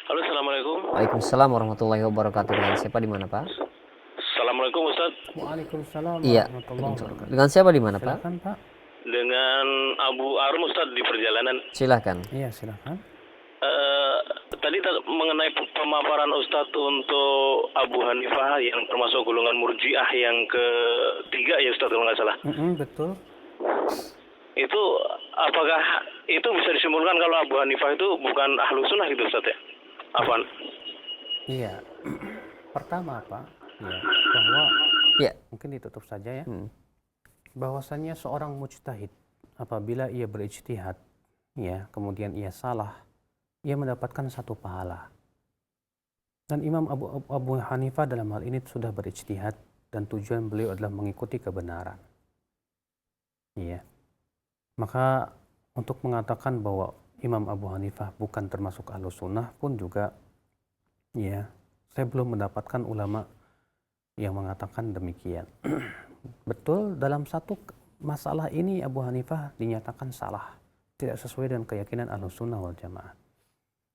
Halo, assalamualaikum. Waalaikumsalam warahmatullahi wabarakatuh. Dengan siapa di mana, Pak? Assalamualaikum, Ustaz. Waalaikumsalam Iya. warahmatullahi wabarakatuh. Dengan siapa di mana, Pak? Silakan, Pak. Dengan Abu Arum, Ustaz, di perjalanan. Silakan. Iya, silakan. Tadi mengenai pemaparan Ustaz untuk Abu Hanifah yang termasuk golongan Murji'ah yang ketiga ya Ustaz, kalau nggak salah. Betul. Itu apakah itu bisa disimpulkan kalau Abu Hanifah itu bukan ahlu sunnah gitu Ustaz ya? Apaan? Iya. Pertama Pak, ya, bahwa Ya. mungkin ditutup saja ya. Bahwasannya seorang mujtahid apabila ia berijtihad, ya, kemudian ia salah, ia mendapatkan satu pahala. Dan Imam Abu Hanifah dalam hal ini sudah berijtihad dan tujuan beliau adalah mengikuti kebenaran. Iya. Maka untuk mengatakan bahwa Imam Abu Hanifah bukan termasuk Ahlus Sunnah pun juga, ya, saya belum mendapatkan ulama yang mengatakan demikian. Betul, dalam satu masalah ini Abu Hanifah dinyatakan salah, tidak sesuai dengan keyakinan Ahlus Sunnah wal Jamaah.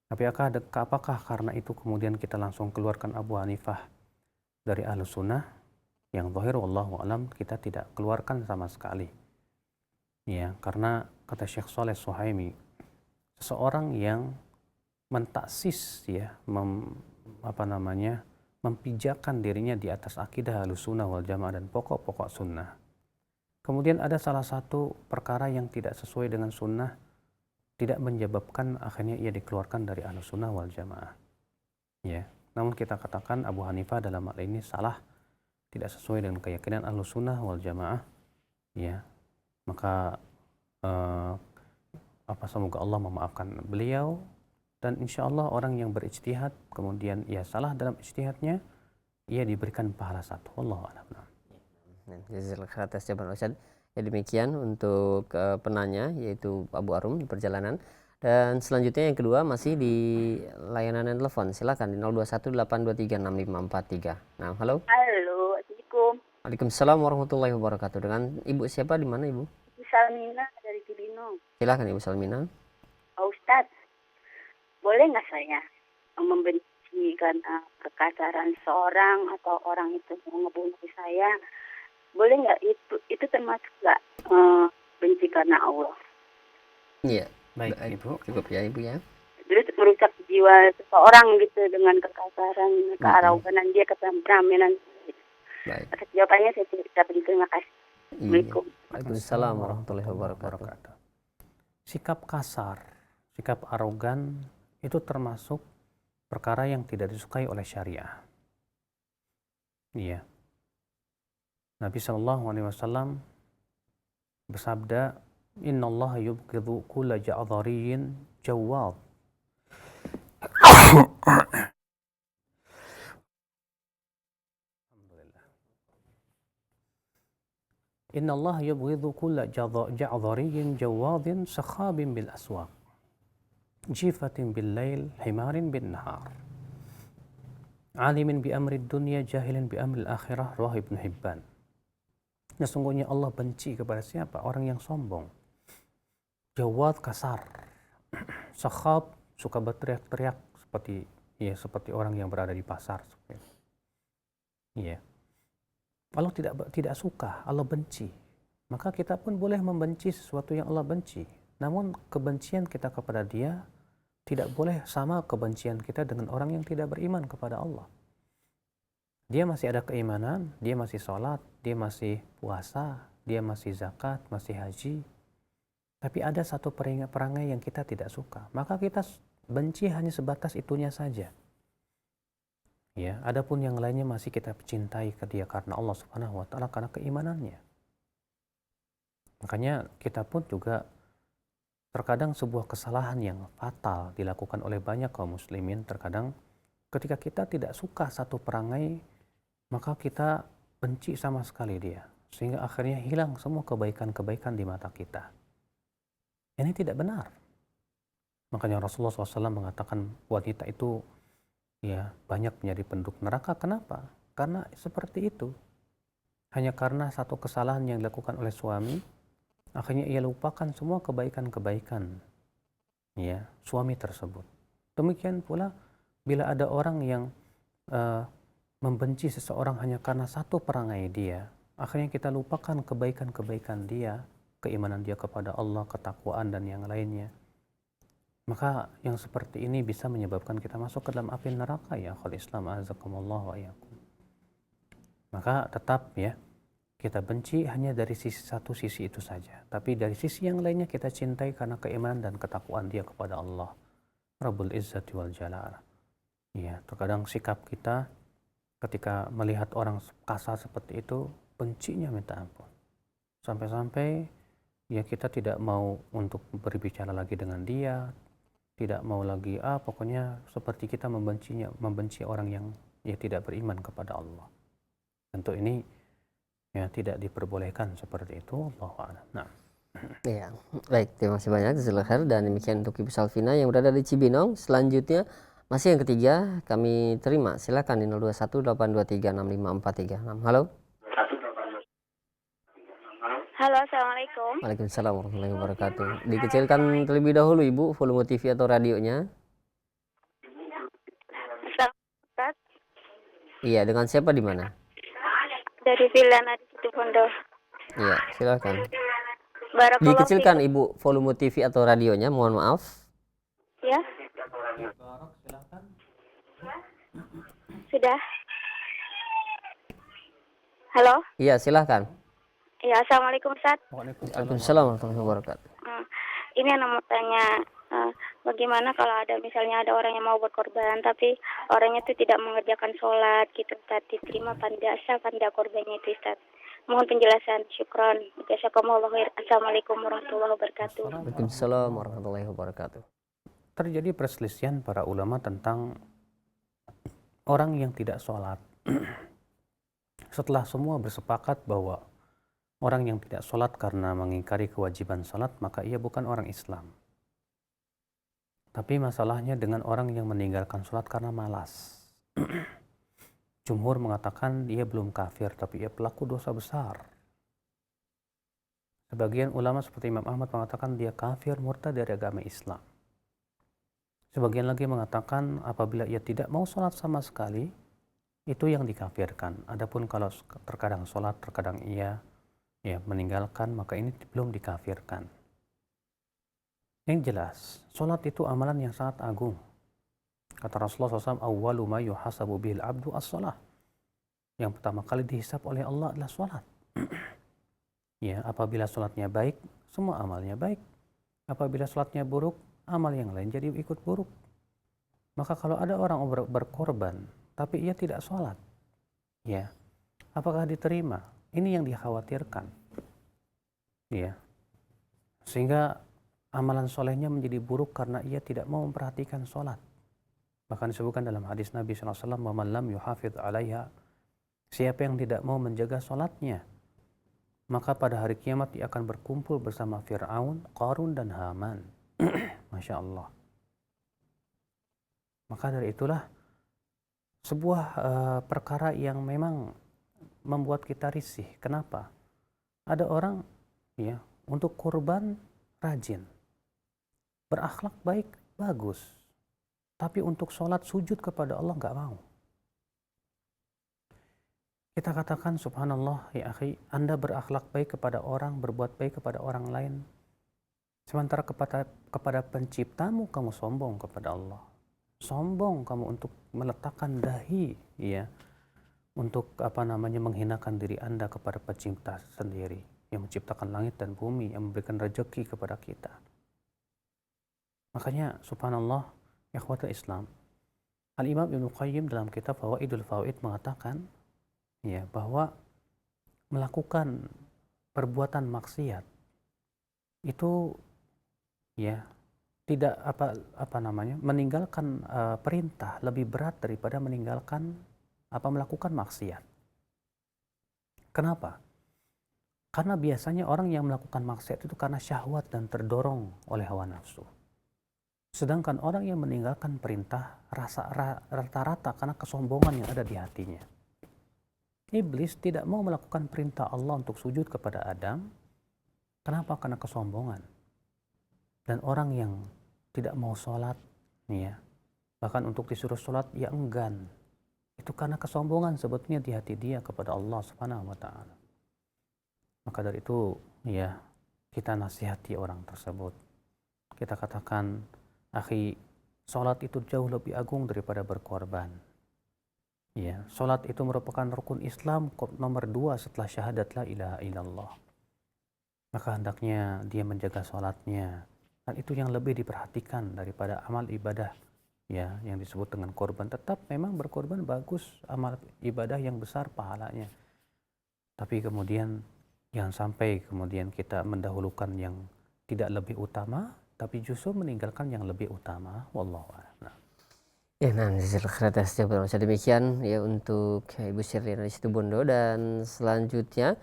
Tapi apakah karena itu kemudian kita langsung keluarkan Abu Hanifah dari Ahlus Sunnah? Yang zahir wallahu alam kita tidak keluarkan sama sekali. Ya, karena kata Syekh Saleh Suhaimi, seseorang yang mentaksis, ya, mempijakan dirinya di atas akidah Ahlussunnah wal Jamaah dan pokok-pokok sunnah. Kemudian ada salah satu perkara yang tidak sesuai dengan sunnah, tidak menyebabkan akhirnya ia dikeluarkan dari Ahlussunnah wal Jamaah. Ya, namun kita katakan Abu Hanifah dalam hal ini salah, tidak sesuai dengan keyakinan Ahlussunnah wal Jamaah. Ya, maka semoga Allah memaafkan beliau, dan insya Allah orang yang berijtihad kemudian ia salah dalam ijtihadnya, ia diberikan pahala 1. Wallahu a'lam. Jazakallahu khairan atas jawaban Ustaz. Ya, demikian untuk penanya yaitu Abu Arum di perjalanan. Dan selanjutnya yang kedua masih di layanan telepon. Silakan di 0218236543. Nah, halo. Halo, Assalamualaikum. Waalaikumsalam warahmatullahi wabarakatuh. Dengan Ibu siapa, di mana Ibu? Salmina dari Cibinong. Silakan Ibu Salmina. Pak Ustadz, boleh nggak saya membenci karena kekasaran seorang atau orang itu mau ngebunuh saya? Boleh nggak itu termasuk nggak benci karena Allah? Iya. Baik, Ibu. Cukup ya Ibu ya. Terus merusak jiwa seseorang gitu dengan kekasaran, kearoganan dia, ketemperamenan. Baik. Atas jawabannya saya ucapkan terima kasih. Assalamualaikum. Waalaikumsalam warahmatullahi wabarakatuh. Sikap kasar, sikap arogan itu termasuk perkara yang tidak disukai oleh syariah. Iya. Nabi SAW bersabda, Innallaha yubghidhu kulla ja'dhariyyin jawad. Innallaha yubghidhu kulla ja'dhariyyin jawadin sakhabin bil aswaq, jifatin bil lail, himarin bin nahar, alimin bi amri dunya, jahilin bi amri akhirah. Rawahu Ibnu Hibban. Sesungguhnya Allah benci kepada siapa? Orang yang sombong. Jawad, kasar. Sakhab, suka berteriak-teriak seperti orang yang berada di pasar. Iya. Allah tidak suka, Allah benci. Maka kita pun boleh membenci sesuatu yang Allah benci. Namun kebencian kita kepada Dia tidak boleh sama kebencian kita dengan orang yang tidak beriman kepada Allah. Dia masih ada keimanan, dia masih sholat, dia masih puasa, dia masih zakat, masih haji. Tapi ada satu perangai yang kita tidak suka. Maka kita benci hanya sebatas itunya saja. Ya, adapun yang lainnya masih kita cintai ke dia karena Allah Subhanahu wa taala, karena keimanannya. Makanya kita pun juga terkadang sebuah kesalahan yang fatal dilakukan oleh banyak kaum muslimin, terkadang ketika kita tidak suka satu perangai, maka kita benci sama sekali dia, sehingga akhirnya hilang semua kebaikan-kebaikan di mata kita. Ini tidak benar. Makanya Rasulullah SAW mengatakan wanita itu banyak menjadi penduduk neraka. Kenapa? Karena seperti itu. Hanya karena satu kesalahan yang dilakukan oleh suami, akhirnya ia lupakan semua kebaikan-kebaikan suami tersebut. Demikian pula bila ada orang yang membenci seseorang hanya karena satu perangai dia, akhirnya kita lupakan kebaikan-kebaikan dia, keimanan dia kepada Allah, ketakwaan dan yang lainnya. Maka yang seperti ini bisa menyebabkan kita masuk ke dalam api neraka, ya akhwal Islam, azakumullah wa iyyakum. Maka tetap kita benci hanya dari satu sisi itu saja. Tapi dari sisi yang lainnya kita cintai karena keimanan dan ketakwaan dia kepada Allah Rabbul Izzati wal Jalal. Ya, terkadang sikap kita ketika melihat orang kasar seperti itu, bencinya minta ampun. Sampai-sampai kita tidak mau untuk berbicara lagi dengan dia, tidak mau lagi pokoknya seperti kita membenci orang yang tidak beriman kepada Allah. Tentu ini tidak diperbolehkan seperti itu. Allahu a'lam. Nah. Ya, baik, terima kasih banyak jazakallahu khair, dan demikian untuk Ibu Salvina yang berada di Cibinong. Selanjutnya masih yang ketiga kami terima, silakan di 0218236543. Halo. Halo, assalamualaikum. Waalaikumsalam warahmatullahi wabarakatuh. Dikecilkan terlebih dahulu Ibu volume TV atau radionya. Ustaz, Iya, dengan siapa di mana? dari Vilana di situ Bondo. Iya, silakan. Barakallahu Dikecilkan fikum. Ibu volume TV atau radionya, mohon maaf. Ya, sudah. Halo. Iya, silakan. Ya, assalamualaikum Ustaz. Waalaikumsalam warahmatullahi wabarakatuh. Ini anak mau tanya, bagaimana kalau ada misalnya ada orang yang mau berkorban tapi orangnya itu tidak mengerjakan sholat gitu Ustaz, diterima pandasa panda korbannya itu Ustaz. Mohon penjelasan, syukron. Jazakumullah khair. Assalamualaikum warahmatullahi wabarakatuh. Waalaikumsalam warahmatullahi wabarakatuh. Terjadi perselisihan para ulama tentang orang yang tidak sholat. Setelah semua bersepakat bahwa orang yang tidak sholat karena mengingkari kewajiban sholat, maka ia bukan orang Islam. Tapi masalahnya dengan orang yang meninggalkan sholat karena malas. Jumhur mengatakan dia belum kafir, tapi ia pelaku dosa besar. Sebagian ulama seperti Imam Ahmad mengatakan dia kafir murtad dari agama Islam. Sebagian lagi mengatakan apabila ia tidak mau sholat sama sekali, itu yang dikafirkan. Adapun kalau terkadang sholat, terkadang ia meninggalkan, maka ini belum dikafirkan. Yang jelas, sholat itu amalan yang sangat agung. Kata Rasulullah SAW, awwalu ma yuhasabu bihil abdu as-sholah. Yang pertama kali dihisab oleh Allah adalah sholat. Apabila sholatnya baik, semua amalnya baik. Apabila sholatnya buruk, amal yang lain jadi ikut buruk. Maka kalau ada orang berkorban, tapi ia tidak sholat, apakah diterima? Ini yang dikhawatirkan. Sehingga amalan solehnya menjadi buruk karena ia tidak mau memperhatikan sholat. Bahkan disebutkan dalam hadis Nabi SAW, "Man lam yuhafidh 'alaiha", siapa yang tidak mau menjaga sholatnya, maka pada hari kiamat dia akan berkumpul bersama Fir'aun, Qarun, dan Haman. Masya Allah. Maka dari itulah sebuah perkara yang memang membuat kita risih. Kenapa? Ada orang untuk kurban rajin, berakhlak baik, bagus, tapi untuk sholat sujud kepada Allah nggak mau. Kita katakan subhanallah ya akhi, Anda berakhlak baik kepada orang, berbuat baik kepada orang lain, sementara kepada penciptamu kamu sombong kepada Allah. Sombong kamu untuk meletakkan dahi untuk menghinakan diri Anda kepada pencipta sendiri yang menciptakan langit dan bumi, yang memberikan rezeki kepada kita. Makanya subhanallah ikhwatul Islam, Al-Imam Ibnu Qayyim dalam kitab Fawaidul Fawaid mengatakan bahwa melakukan perbuatan maksiat itu tidak meninggalkan perintah lebih berat daripada meninggalkan melakukan maksiat. Kenapa? Karena biasanya orang yang melakukan maksiat itu karena syahwat dan terdorong oleh hawa nafsu. Sedangkan orang yang meninggalkan perintah rata-rata karena kesombongan yang ada di hatinya. Iblis tidak mau melakukan perintah Allah untuk sujud kepada Adam. Kenapa? Karena kesombongan. Dan orang yang tidak mau sholat, bahkan untuk disuruh sholat, ya enggan. Itu karena kesombongan sebetulnya di hati dia kepada Allah Subhanahu wa Ta'ala. Maka dari itu, kita nasihati orang tersebut. Kita katakan, akhi, sholat itu jauh lebih agung daripada berkorban. Sholat itu merupakan rukun Islam nomor 2 setelah syahadat la ilaha illallah. Maka hendaknya dia menjaga sholatnya. Dan itu yang lebih diperhatikan daripada amal ibadah yang disebut dengan korban. Tetap memang berkorban bagus, amal ibadah yang besar pahalanya. Tapi kemudian jangan sampai kemudian kita mendahulukan yang tidak lebih utama, tapi justru meninggalkan yang lebih utama. Wallahu a'lam. Demikian untuk Ibu Syirina di situ Bondo. Dan selanjutnya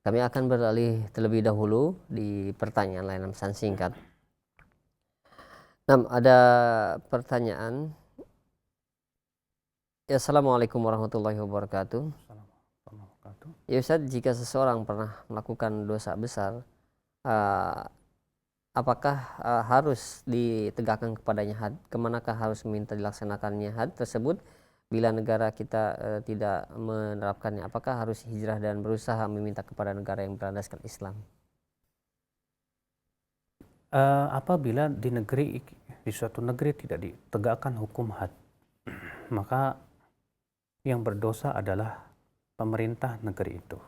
Kami akan beralih terlebih dahulu di pertanyaan layanan pesan singkat. Nah, ada pertanyaan. Ya, Assalamualaikum warahmatullahi wabarakatuh. Ya Ustaz, jika seseorang pernah melakukan dosa besar, apakah harus ditegakkan kepadanya had? Kemanakah harus meminta dilaksanakannya had tersebut? Bila negara kita tidak menerapkannya, apakah harus hijrah dan berusaha meminta kepada negara yang berlandaskan Islam? Apabila di suatu negeri tidak ditegakkan hukum had, maka yang berdosa adalah pemerintah negeri itu.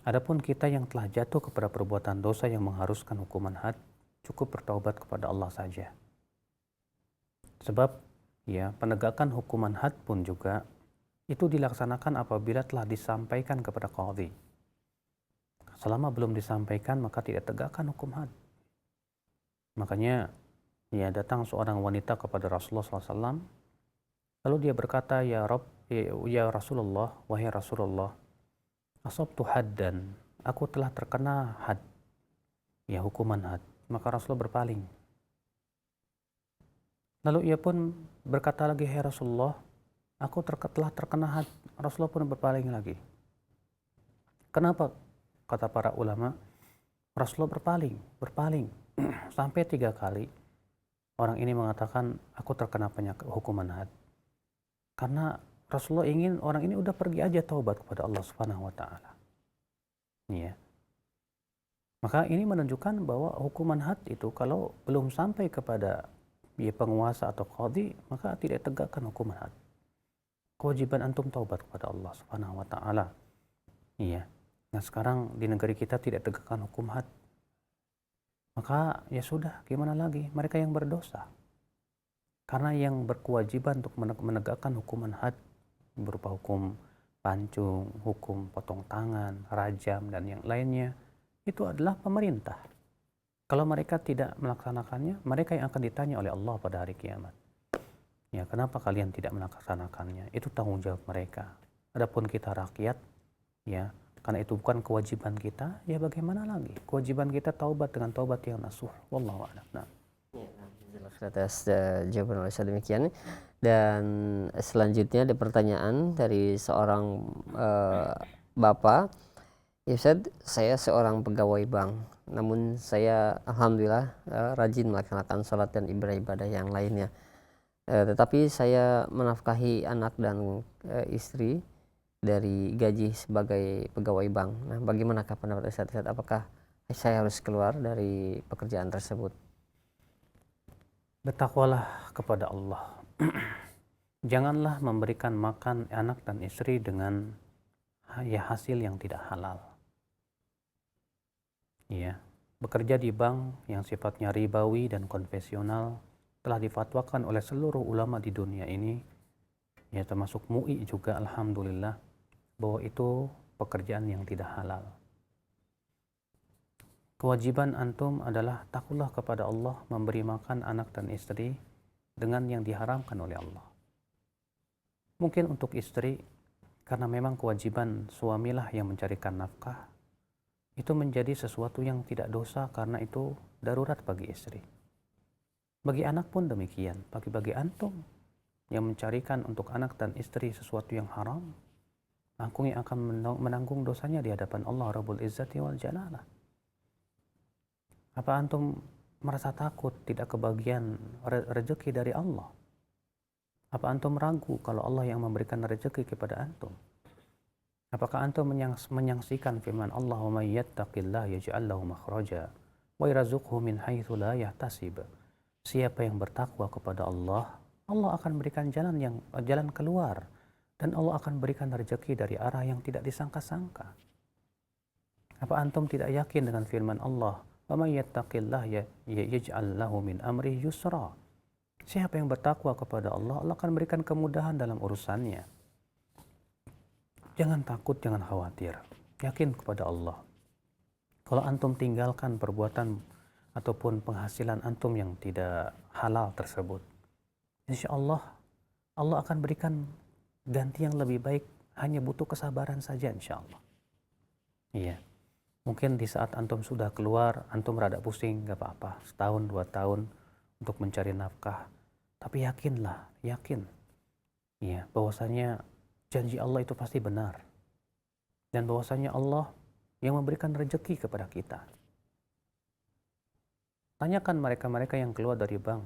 Adapun kita yang telah jatuh kepada perbuatan dosa yang mengharuskan hukuman had, cukup bertaubat kepada Allah saja. Sebab ya, penegakan hukuman had pun juga itu dilaksanakan apabila telah disampaikan kepada qadhi. Selama belum disampaikan maka tidak tegakkan hukum had. Makanya ya, datang seorang wanita kepada Rasulullah SAW, lalu dia berkata, ya Rasulullah, wahai Rasulullah, asabtu haddan, aku telah terkena had, ya hukuman had. Maka Rasulullah berpaling. Lalu ia pun berkata lagi, hai Rasulullah, aku telah terkena had. Rasulullah pun berpaling lagi. Kenapa? Kata para ulama, Rasulullah berpaling sampai 3 kali. Orang ini mengatakan, aku terkena hukuman had. Karena Rasulullah ingin orang ini udah pergi aja taubat kepada Allah Subhanahu wa taala. Ya. Maka ini menunjukkan bahwa hukuman had itu kalau belum sampai kepada penguasa atau qadhi, maka tidak tegakkan hukuman had. Kewajiban antum taubat kepada Allah Subhanahu wa taala. Iya. Nah, sekarang di negeri kita tidak tegakkan hukum had. Maka ya sudah, gimana lagi? Mereka yang berdosa. Karena yang berkewajiban untuk menegakkan hukuman had berupa hukum pancung, hukum potong tangan, rajam, dan yang lainnya, itu adalah pemerintah. Kalau mereka tidak melaksanakannya, mereka yang akan ditanya oleh Allah pada hari kiamat. Ya, kenapa kalian tidak melaksanakannya? Itu tanggung jawab mereka. Adapun kita rakyat, ya, karena itu bukan kewajiban kita, ya bagaimana lagi? Kewajiban kita taubat dengan taubat yang nasuh. Wallahu a'lam. Nah. Atas jawaban oleh Ustaz demikian. Dan selanjutnya ada pertanyaan dari seorang bapak. Ya Ustaz, saya seorang pegawai bank, namun saya alhamdulillah rajin melaksanakan sholat dan ibadah yang lainnya. Tetapi saya menafkahi anak dan istri dari gaji sebagai pegawai bank. Nah, bagaimanakah pendapat Ustaz? Apakah saya harus keluar dari pekerjaan tersebut? Bertakwalah kepada Allah. Janganlah memberikan makan anak dan istri dengan ya hasil yang tidak halal. Ya, bekerja di bank yang sifatnya ribawi dan konvensional telah difatwakan oleh seluruh ulama di dunia ini, ya termasuk MUI juga, alhamdulillah, bahwa itu pekerjaan yang tidak halal. Kewajiban antum adalah takutlah kepada Allah, memberi makan anak dan istri dengan yang diharamkan oleh Allah. Mungkin untuk istri, karena memang kewajiban suamilah yang mencarikan nafkah, itu menjadi sesuatu yang tidak dosa karena itu darurat bagi istri. Bagi anak pun demikian, bagi antum yang mencarikan untuk anak dan istri sesuatu yang haram, antum yang akan menanggung dosanya di hadapan Allah Rabbul Izzati wal Jalalah. Apa antum merasa takut tidak kebagian rezeki dari Allah? Apa antum ragu kalau Allah yang memberikan rezeki kepada antum? Apakah antum menyaksikan firman Allah, "Wa may yattaqillaha yaj'al lahu makhraja wa yarzuqhu min haitsu la yahtasib." Siapa yang bertakwa kepada Allah, Allah akan berikan jalan keluar, dan Allah akan berikan rezeki dari arah yang tidak disangka-sangka. Apa antum tidak yakin dengan firman Allah, "Wa may yattaqillaha yaj'al lahu min amrihi yusra." Siapa yang bertakwa kepada Allah, Allah akan berikan kemudahan dalam urusannya. Jangan takut, jangan khawatir. Yakin kepada Allah. Kalau antum tinggalkan perbuatan ataupun penghasilan antum yang tidak halal tersebut, insya Allah, Allah akan berikan ganti yang lebih baik. Hanya butuh kesabaran saja insya Allah. Iya. Mungkin di saat antum sudah keluar, antum rada pusing, gak apa-apa. Setahun, 2 tahun untuk mencari nafkah. Tapi yakinlah, yakin. Iya, bahwasanya janji Allah itu pasti benar. Dan bahwasanya Allah yang memberikan rezeki kepada kita. Tanyakan mereka-mereka yang keluar dari bank.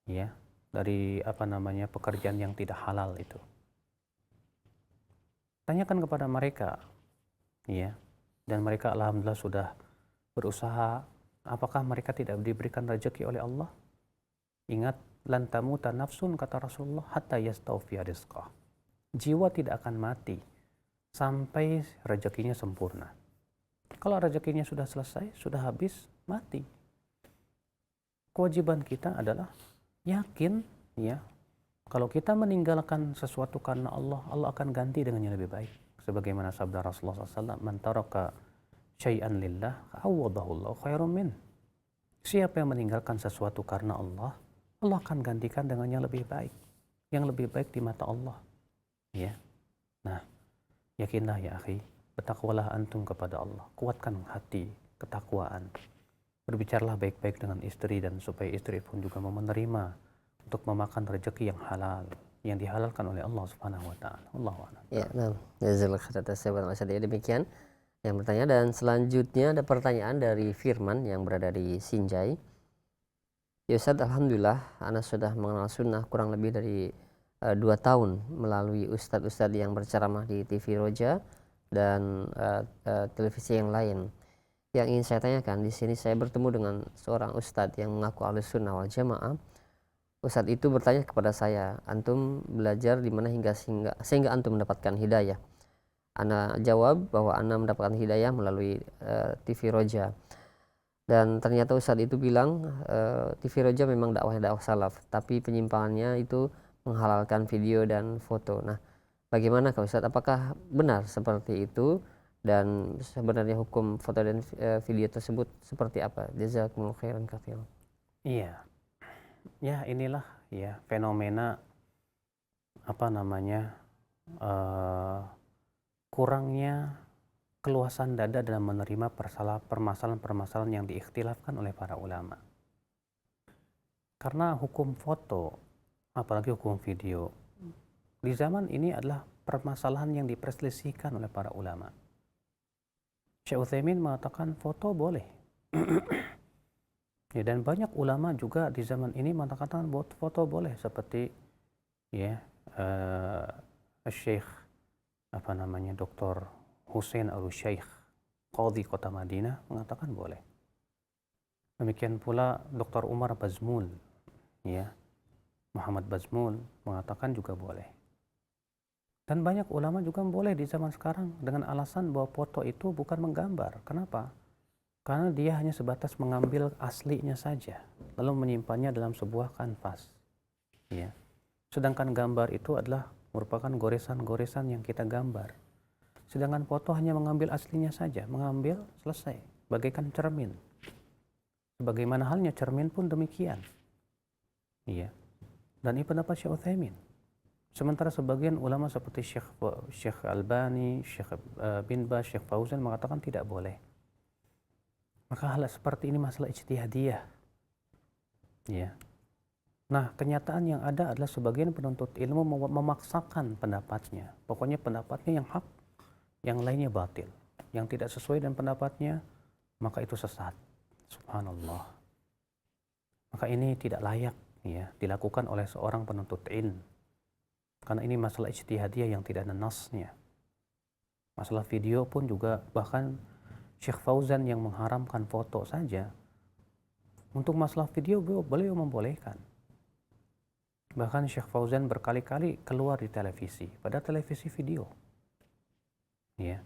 Ya, dari pekerjaan yang tidak halal itu. Tanyakan kepada mereka. Ya. Dan mereka alhamdulillah sudah berusaha, apakah mereka tidak diberikan rezeki oleh Allah? Ingat, lan tamuta nafsun, kata Rasulullah, hatta yastawfiya rizqah. Jiwa tidak akan mati sampai rezekinya sempurna. Kalau rezekinya sudah selesai, sudah habis, mati. Kewajiban kita adalah yakin, ya, kalau kita meninggalkan sesuatu karena Allah, Allah akan ganti dengan yang lebih baik. Sebagaimana sabda Rasulullah SAW, man taraka syai'an lillah, awwadahullahu khairum min. Siapa yang meninggalkan sesuatu karena Allah, Allah akan gantikan dengan yang lebih baik. Yang lebih baik di mata Allah. Ya. Nah, yakinlah ya akhi, bertakwalah antum kepada Allah. Kuatkan hati, ketakwaan. Berbicaralah baik-baik dengan istri, dan supaya istri pun juga mau menerima untuk memakan rezeki yang halal, yang dihalalkan oleh Allah Subhanahu wa taala. Allahu a'lam. Ya, nah, jazakallahu khairan atas jawaban Ustaz. Demikian yang bertanya, dan selanjutnya ada pertanyaan dari Firman yang berada di Sinjai. Ya Ustaz, alhamdulillah anak sudah mengenal sunnah kurang lebih dari 2 tahun melalui ustadz-ustadz yang berceramah di TV Roja dan televisi yang lain. Yang ingin saya tanyakan, di sini saya bertemu dengan seorang ustadz yang mengaku Ahlus Sunnah wal Jamaah. Ustadz itu bertanya kepada saya, antum belajar di mana sehingga antum mendapatkan hidayah? Ana jawab bahwa ana mendapatkan hidayah melalui TV Roja. Dan ternyata Ustadz itu bilang TV Roja memang dakwah salaf, tapi penyimpangannya itu menghalalkan video dan foto. Nah, bagaimana Kak Ustadz? Apakah benar seperti itu? Dan sebenarnya hukum foto dan video tersebut seperti apa? Jazakumullahu khairan katsiran. Iya. Ya, inilah ya fenomena kurangnya keluasan dada dalam menerima permasalahan-permasalahan yang diikhtilafkan oleh para ulama. Karena hukum foto, apalagi hukum video, di zaman ini adalah permasalahan yang diperselisihkan oleh para ulama. Syekh Utsaimin mengatakan foto boleh. Ya, dan banyak ulama juga di zaman ini mengatakan foto boleh, seperti ya Syekh Dr. Hussein Al-Syeikh, Qadhi Kota Madinah, mengatakan boleh. Demikian pula Dr. Umar Bazmul, ya, Muhammad Bazmul mengatakan juga boleh. Dan banyak ulama juga boleh di zaman sekarang dengan alasan bahwa foto itu bukan menggambar. Kenapa? Karena dia hanya sebatas mengambil aslinya saja, lalu menyimpannya dalam sebuah kanvas. Ya. Sedangkan gambar itu adalah merupakan goresan-goresan yang kita gambar. Sedangkan foto hanya mengambil aslinya saja, mengambil, selesai, bagaikan cermin. Sebagaimana halnya cermin pun demikian. Iya. Dan ini pendapat Syekh Utsaimin. Sementara sebagian ulama seperti Syekh Albani, Syekh bin Baz, Syekh Fauzan mengatakan tidak boleh. Maka hal seperti ini masalah ijtihadiyah. Ya. Nah, kenyataan yang ada adalah sebagian penuntut ilmu memaksakan pendapatnya. Pokoknya pendapatnya yang hak, yang lainnya batil. Yang tidak sesuai dengan pendapatnya, maka itu sesat. Subhanallah. Maka ini tidak layak ya dilakukan oleh seorang penuntut ilmu. Karena ini masalah ijtihadiyah yang tidak ada nasnya. Masalah video pun juga, bahkan Syekh Fauzan yang mengharamkan foto saja, untuk masalah video beliau membolehkan. Bahkan Syekh Fauzan berkali-kali keluar di televisi, pada televisi video. Ya.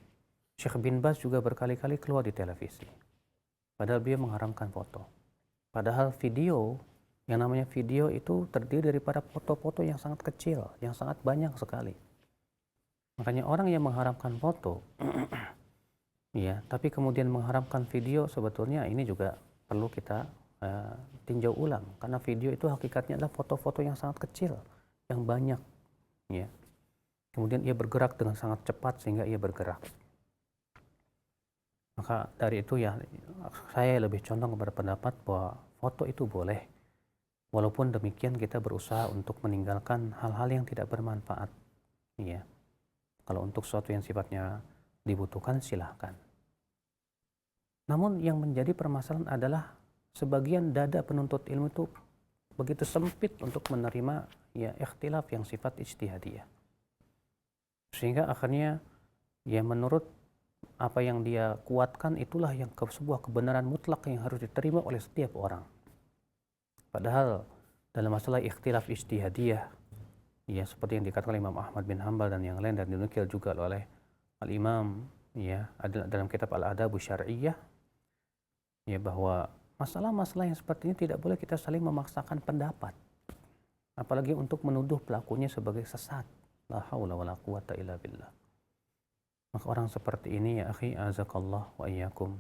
Syekh bin Baz juga berkali-kali keluar di televisi, padahal beliau mengharamkan foto. Padahal video, yang namanya video itu terdiri daripada foto-foto yang sangat kecil, yang sangat banyak sekali. Makanya orang yang mengharamkan foto, ya, tapi kemudian mengharamkan video, sebetulnya ini juga perlu kita tinjau ulang, karena video itu hakikatnya adalah foto-foto yang sangat kecil, yang banyak, ya. Kemudian ia bergerak dengan sangat cepat sehingga ia bergerak. Maka dari itu ya saya lebih condong kepada pendapat bahwa foto itu boleh. Walaupun demikian kita berusaha untuk meninggalkan hal-hal yang tidak bermanfaat. Iya. Kalau untuk sesuatu yang sifatnya dibutuhkan silahkan. Namun yang menjadi permasalahan adalah sebagian dada penuntut ilmu itu begitu sempit untuk menerima ya ikhtilaf yang sifat ijtihadiyah. Sehingga akhirnya ya menurut apa yang dia kuatkan itulah yang sebuah kebenaran mutlak yang harus diterima oleh setiap orang. Padahal dalam masalah ikhtilaf ijtihadiyah ya seperti yang dikatakan oleh Imam Ahmad bin Hanbal dan yang lain dan dinukil juga oleh Al-Imam ya dalam kitab Al-Adabu Syar'iyyah ya bahwa masalah-masalah yang seperti ini tidak boleh kita saling memaksakan pendapat. Apalagi untuk menuduh pelakunya sebagai sesat. La haula wala quwata illa billah. Maka orang seperti ini ya akhi azakallah wa iyyakum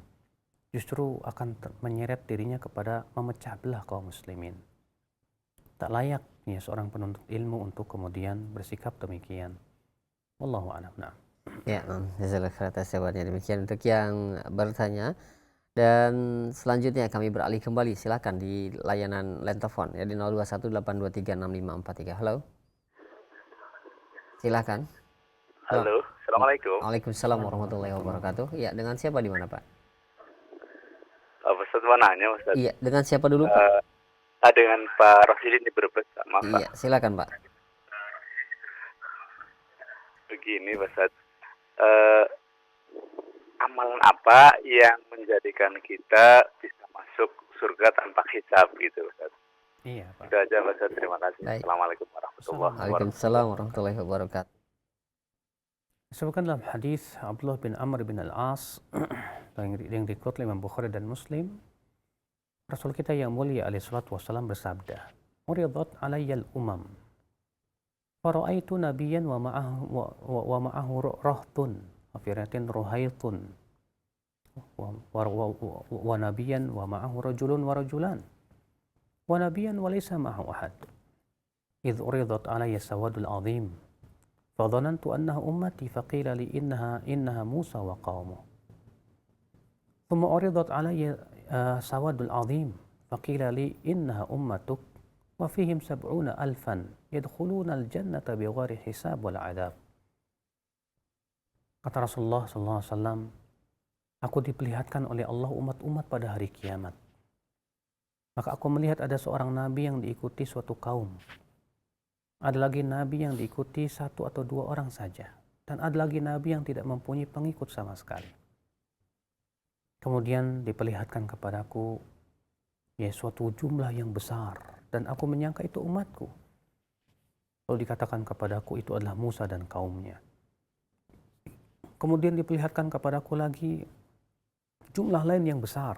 justru akan menyeret dirinya kepada memecah belah kaum muslimin. Tak layak ya seorang penuntut ilmu untuk kemudian bersikap demikian. Wallahu a'lam. Nah. Ya, jazakallahu khairan atas jawabannya. Demikian untuk yang bertanya. Dan selanjutnya kami beralih kembali, silakan di layanan line telepon ya di 0218236543. Halo. Silakan. Halo, Assalamualaikum. Waalaikumsalam warahmatullahi wabarakatuh. Iya, dengan siapa di mana, Pak? Ustaz mau nanya, Ustaz. Iya, dengan siapa dulu, Pak? Dengan Pak Rosidin di Brebes, maaf, Pak. Iya, silakan, Pak. Begini, Ustaz. Amalan apa yang menjadikan kita bisa masuk surga tanpa hisab gitu, Ustaz? Iya, Pak. Itu aja, Ustaz. Terima kasih. Baik. Assalamualaikum warahmatullahi wabarakatuh. Waalaikumsalam warahmatullahi wabarakatuh. Disebutkan dalam hadis Abdullah bin Amr bin Al-As yang dikutip oleh Imam Bukhari dan Muslim, Rasul kita yang mulia alaihi salatu wassalam bersabda, "Uridat alayyal umam, fara'aitu nabiyyan wa ma'ahu rahtun, wa firatin ruhaitun, wa nabiyyan wa ma'ahu rajulun wa rajulan, wa nabiyyan wa laysa ma'ahu ahad. Idh uridat alayya sawadul azim, fadhanantu annaha ummati faqila li innaha Musa wa qaumuh. Thumma uridat alayya sawadul azim, faqila li innaha ummatuk wa fihim 70,000 yadkhuluna al-jannata bighairi hisab wal adab." Kata Rasulullah SAW, aku diperlihatkan oleh Allah umat-umat pada hari kiamat. Maka aku melihat ada seorang nabi yang diikuti suatu kaum. Ada lagi nabi yang diikuti satu atau dua orang saja. Dan ada lagi nabi yang tidak mempunyai pengikut sama sekali. Kemudian diperlihatkan kepadaku ya suatu jumlah yang besar. Dan aku menyangka itu umatku. Lalu dikatakan kepadaku itu adalah Musa dan kaumnya. Kemudian diperlihatkan kepadaku lagi jumlah lain yang besar.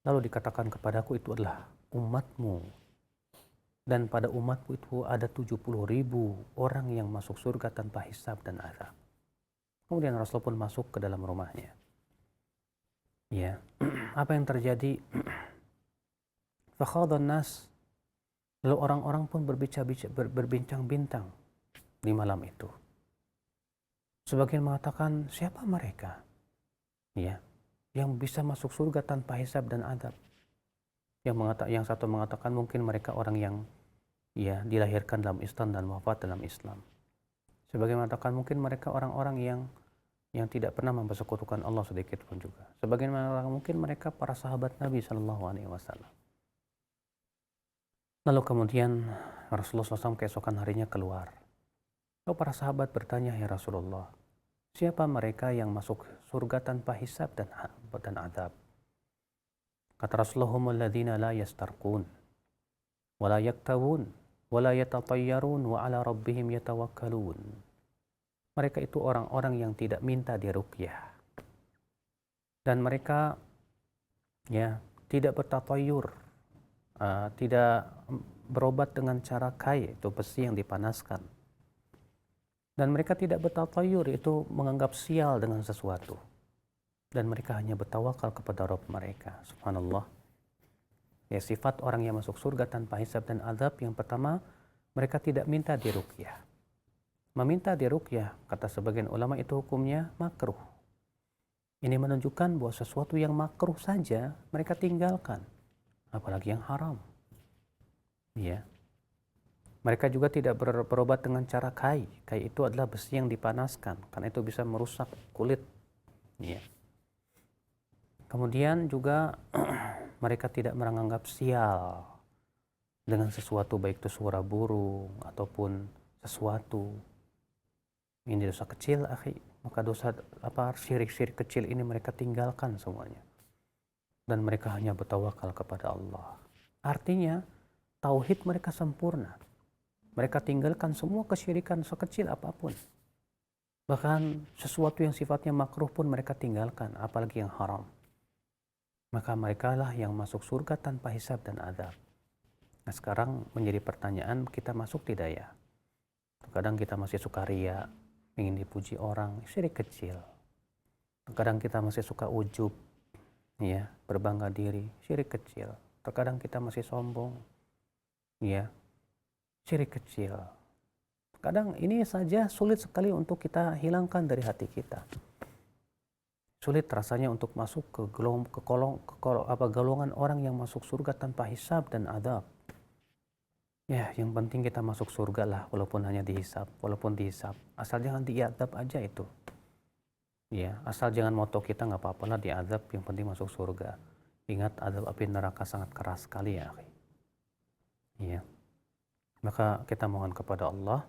Lalu dikatakan kepadaku itu adalah umatmu. Dan pada umatku itu ada 70,000 orang yang masuk surga tanpa hisab dan azab. Kemudian Rasul pun masuk ke dalam rumahnya. Ya, apa yang terjadi? Fakhadhan nas. Lalu orang-orang pun berbincang-bintang di malam itu. Sebagian mengatakan, siapa mereka? Ya, yang bisa masuk surga tanpa hisab dan adab. Yang satu mengatakan mungkin mereka orang yang ya dilahirkan dalam Islam dan wafat dalam Islam. Sebagian mengatakan mungkin mereka orang-orang yang tidak pernah mempersekutukan Allah sedikit pun juga. Sebagian mengatakan mungkin mereka para sahabat Nabi SAW. Lalu kemudian Rasulullah SAW keesokan harinya keluar. Lalu para sahabat bertanya, ya Rasulullah, siapa mereka yang masuk surga tanpa hisab dan adab? Kata Rasulullah, humul ladzina la yastarqun, wa la yaktawun, wa la yatatayyarun, wa ala rabbihim yatawakkalun. Mereka itu orang-orang yang tidak minta diruqyah. Dan mereka ya tidak bertatayyur, tidak berobat dengan cara kai, itu besi yang dipanaskan. Dan mereka tidak bertatayur, itu menganggap sial dengan sesuatu. Dan mereka hanya bertawakal kepada Rabb mereka. Subhanallah. Ya, sifat orang yang masuk surga tanpa hisab dan azab, yang pertama, mereka tidak minta diruqyah. Meminta diruqyah, kata sebagian ulama, itu hukumnya makruh. Ini menunjukkan bahwa sesuatu yang makruh saja mereka tinggalkan, apalagi yang haram. Ya. Mereka juga tidak berobat dengan cara kai. Kai itu adalah besi yang dipanaskan, karena itu bisa merusak kulit. Ya. Kemudian juga mereka tidak menganggap sial dengan sesuatu, baik itu suara burung ataupun sesuatu. Ini dosa kecil, akhi. Maka dosa syirik-syirik kecil ini mereka tinggalkan semuanya. Dan mereka hanya bertawakal kepada Allah. Artinya, tauhid mereka sempurna. Mereka tinggalkan semua kesyirikan sekecil apapun. Bahkan sesuatu yang sifatnya makruh pun mereka tinggalkan, apalagi yang haram. Maka mereka lah yang masuk surga tanpa hisab dan azab. Nah sekarang menjadi pertanyaan, kita masuk tidak ya? Kadang kita masih suka ria, ingin dipuji orang, syirik kecil. Kadang kita masih suka ujub, ya, berbangga diri, syirik kecil. Terkadang kita masih sombong, ya, syirik kecil. Kadang ini saja sulit sekali untuk kita hilangkan dari hati kita. Sulit rasanya untuk masuk ke golongan orang yang masuk surga tanpa hisab dan adab. Ya, yang penting kita masuk surga lah, walaupun hanya dihisab, walaupun dihisab. Asal jangan diadab aja itu. Ya, asal jangan moto kita nggak apa-apa lah diadab, yang penting masuk surga. Ingat, adab api neraka sangat keras sekali ya. Ya. Maka kita mohon kepada Allah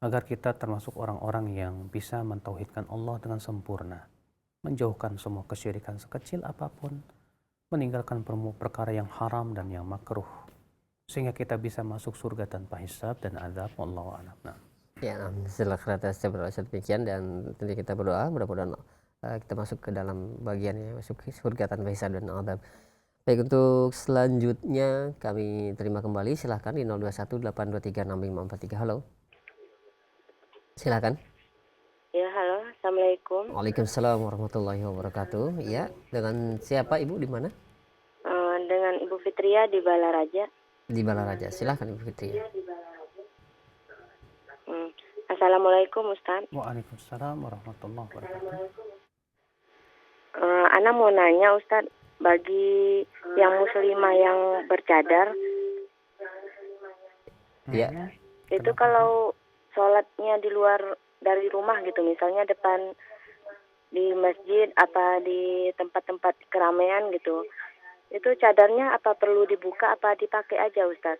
agar kita termasuk orang-orang yang bisa mentauhidkan Allah dengan sempurna, menjauhkan semua kesyirikan sekecil apapun, meninggalkan perkara yang haram dan yang makruh, sehingga kita bisa masuk surga tanpa hisab dan azab. Wallahu a'lam. Ya, setelah atas demikian, dan tentu kita berdoa mudah-mudahan kita masuk ke dalam bagian yang masuk surga tanpa hisab dan azab. Baik, untuk selanjutnya kami terima kembali, silahkan di 0218236543. Halo, silahkan. Ya, halo, assalamualaikum. Waalaikumsalam warahmatullahi wabarakatuh. Ya, dengan siapa Ibu, di mana? Dengan Ibu Fitria di Balaraja. Di Balaraja, silahkan Ibu Fitri. Assalamualaikum Ustaz. Waalaikumsalam warahmatullahi wabarakatuh. Ana mau nanya Ustaz, bagi yang muslimah yang bercadar, Ya. itu kalau sholatnya di luar dari rumah gitu, misalnya depan di masjid apa di tempat-tempat keramaian gitu, itu cadarnya apa perlu dibuka apa dipakai aja Ustaz?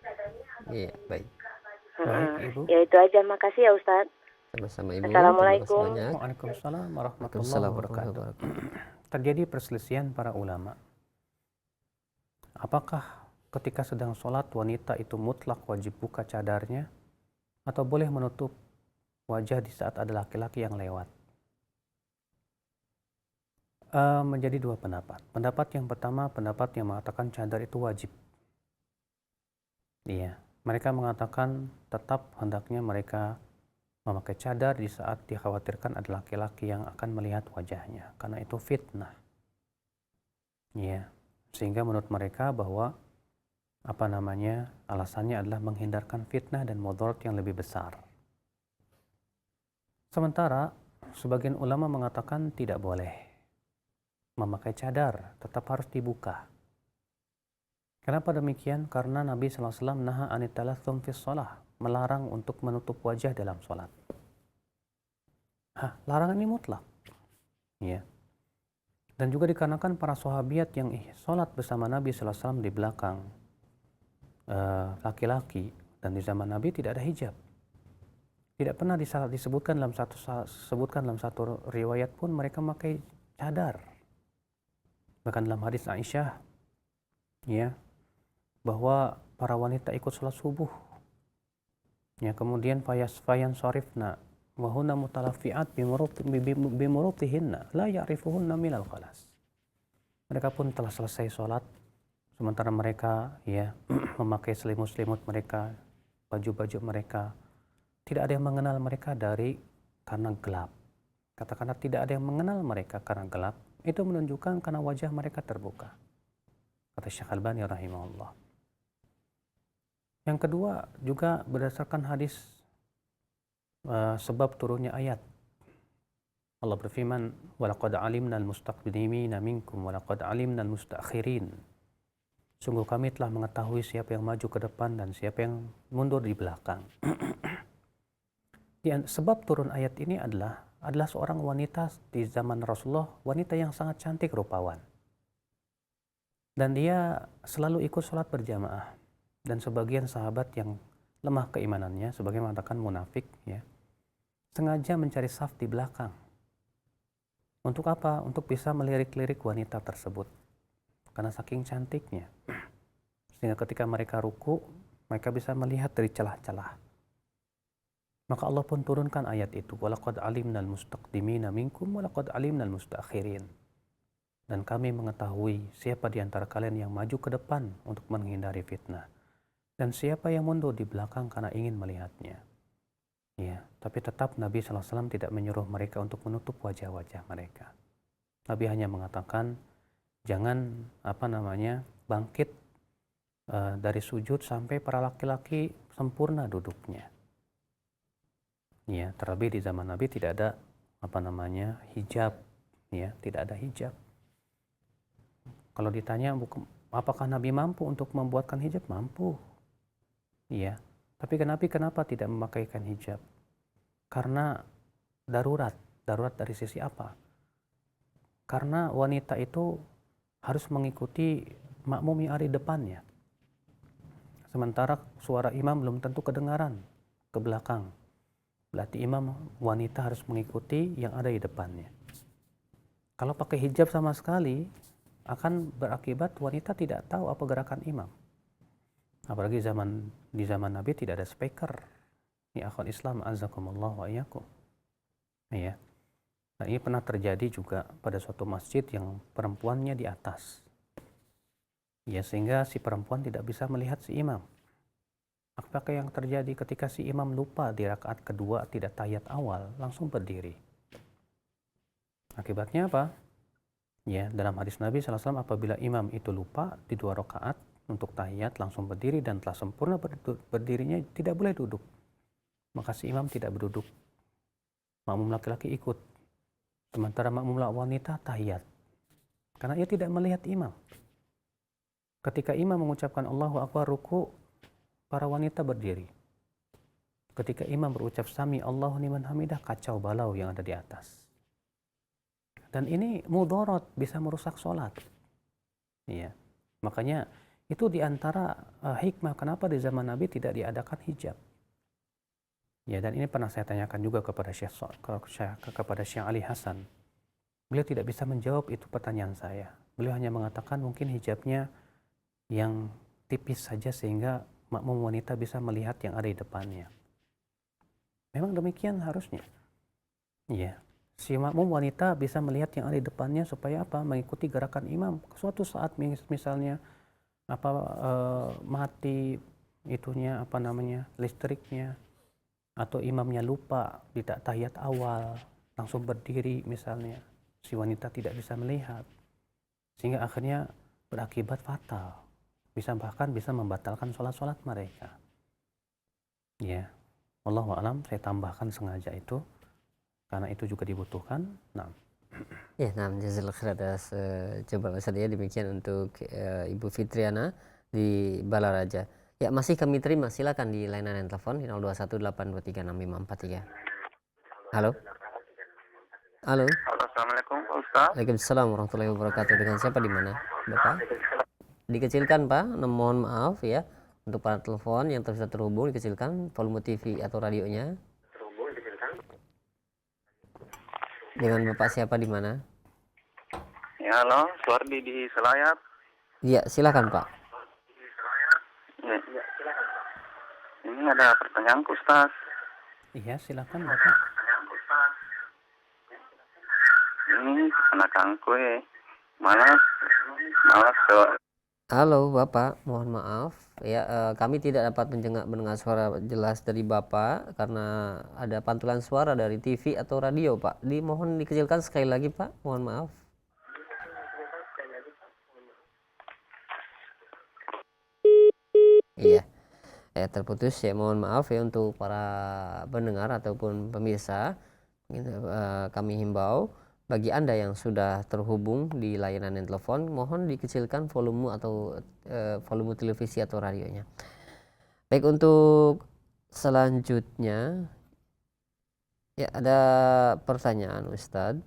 Iya, baik. Baik, Ibu. Ya itu aja, makasih ya Ustaz. Sama-sama Ibu. Assalamualaikum. Terima kasih banyak. Waalaikumsalam warahmatullahi Waalaikumsalam wabarakatuh. warahmatullahi wabarakatuh. Terjadi perselisihan para ulama. Apakah ketika sedang sholat wanita itu mutlak wajib buka cadarnya atau boleh menutup wajah di saat ada laki-laki yang lewat? Menjadi dua pendapat. Pendapat yang pertama, pendapat yang mengatakan cadar itu wajib. Iya, mereka mengatakan tetap hendaknya mereka memakai cadar di saat dikhawatirkan ada laki-laki yang akan melihat wajahnya, karena itu fitnah. Iya, sehingga menurut mereka bahwa alasannya adalah menghindarkan fitnah dan mudarat yang lebih besar. Sementara sebagian ulama mengatakan tidak boleh memakai cadar, tetap harus dibuka. Kenapa demikian? Karena Nabi SAW naha anit talathum fis shalah, melarang untuk menutup wajah dalam sholat. Larangan ini mutlak. Ya. Dan juga dikarenakan para sahabiat yang sholat bersama Nabi SAW di belakang laki-laki, dan di zaman Nabi tidak ada hijab. Tidak pernah disebutkan dalam satu riwayat pun mereka memakai cadar. Bahkan dalam hadis Aisyah, ya, bahwa para wanita ikut sholat subuh, ya, kemudian fayan sharifna wa hunna mutalafiat bimurutihinna la ya'rifuhunna minal khalas. Mereka pun telah selesai sholat, sementara mereka, ya, memakai selimut-selimut mereka, baju-baju mereka, tidak ada yang mengenal mereka karena gelap. Katakanlah tidak ada yang mengenal mereka karena gelap, itu menunjukkan karena wajah mereka terbuka. Kata Syekh Albani rahimahullah. Yang kedua juga berdasarkan hadis sebab turunnya ayat. Allah berfirman, "Walaqad alimnal mustaqdimina minkum walaqad alimnal mustaakhirin." Sungguh kami telah mengetahui siapa yang maju ke depan dan siapa yang mundur di belakang. Sebab turun ayat ini adalah seorang wanita di zaman Rasulullah, wanita yang sangat cantik rupawan. Dan dia selalu ikut sholat berjamaah. Dan sebagian sahabat yang lemah keimanannya, sebagian mengatakan munafik, ya, sengaja mencari saf di belakang. Untuk apa? Untuk bisa melirik-lirik wanita tersebut. Karena saking cantiknya. Sehingga ketika mereka ruku, mereka bisa melihat dari celah-celah. Maka Allah pun turunkan ayat itu, walaqad alimnal mustaqdimina minkum walaqad alimnal mustaakhirin. Dan kami mengetahui siapa di antara kalian yang maju ke depan untuk menghindari fitnah dan siapa yang mundur di belakang karena ingin melihatnya. Ya, tapi tetap Nabi SAW tidak menyuruh mereka untuk menutup wajah-wajah mereka. Nabi hanya mengatakan jangan bangkit dari sujud sampai para laki-laki sempurna duduknya. Ya, terlebih di zaman Nabi tidak ada hijab, ya, tidak ada hijab. Kalau ditanya apakah Nabi mampu untuk membuatkan hijab? Mampu. Ya, tapi kenapa tidak memakaikan hijab? Karena darurat dari sisi apa? Karena wanita itu harus mengikuti makmum yang ada di depannya. Sementara suara imam belum tentu kedengaran ke belakang. Berarti imam wanita harus mengikuti yang ada di depannya. Kalau pakai hijab sama sekali, akan berakibat wanita tidak tahu apa gerakan imam. Apalagi di zaman Nabi tidak ada speaker. Ya akhwat Islam, azakumullah wa iyyakum. Ya. Nah, ini pernah terjadi juga pada suatu masjid yang perempuannya di atas. Ya, sehingga si perempuan tidak bisa melihat si imam. Apakah yang terjadi ketika si imam lupa di rakaat kedua tidak tahiyat awal, langsung berdiri? Akibatnya apa? Ya, dalam hadis Nabi SAW, apabila imam itu lupa di 2 rakaat untuk tahiyat, langsung berdiri dan telah sempurna berdirinya, tidak boleh duduk. Maka si imam tidak berduduk. Makmum laki-laki ikut. Sementara makmum wanita tahiyat. Karena ia tidak melihat imam. Ketika imam mengucapkan Allahu Akbar ruku, para wanita berdiri. Ketika imam berucap sami Allahu liman hamidah, kacau balau yang ada di atas. Dan ini mudharat, bisa merusak sholat. Ya. Makanya itu diantara hikmah kenapa di zaman Nabi tidak diadakan hijab. Ya, dan ini pernah saya tanyakan juga kepada Syekh Ali Hasan. Beliau tidak bisa menjawab itu pertanyaan saya. Beliau hanya mengatakan mungkin hijabnya yang tipis saja sehingga makmum wanita bisa melihat yang ada di depannya. Memang demikian harusnya. Iya. Si makmum wanita bisa melihat yang ada di depannya supaya apa? Mengikuti gerakan imam. Suatu saat misalnya mati listriknya, atau imamnya lupa tidak tahiyat awal, langsung berdiri misalnya. Si wanita tidak bisa melihat. Sehingga akhirnya berakibat fatal. Bahkan bisa membatalkan sholat-sholat mereka. Ya, wallahu a'lam, saya tambahkan sengaja itu karena itu juga dibutuhkan. Nah. Ya, jazakallahu khair atas jawaban Ustaz ya. Demikian untuk Ibu Fitriana di Balaraja. Ya, masih kami terima, silakan di layanan telepon 0218236543. Halo. Halo. Assalamualaikum Pak Ustaz. Waalaikumsalam warahmatullahi wabarakatuh. Dengan siapa di mana, Bapak? Dikecilkan Pak, mohon maaf ya. Untuk para telepon yang bisa terhubung, dikecilkan volume TV atau radionya. Dengan Bapak siapa di mana? Ya, halo, Suardi di Selayar. Iya, silakan Pak. Ya. Ini ada pertanyaan Ustaz. Iya, silakan Bapak. Ini anak-anakku malas Halo Bapak, mohon maaf ya, kami tidak dapat mendengar suara jelas dari Bapak karena ada pantulan suara dari TV atau radio Pak. Mohon dikecilkan sekali lagi Pak, mohon maaf. Iya, terputus ya, mohon maaf ya untuk para pendengar ataupun pemirsa. Kami himbau bagi Anda yang sudah terhubung di layanan telepon, mohon dikecilkan volume atau volume televisi atau radionya. Baik, untuk selanjutnya ya ada pertanyaan Ustadz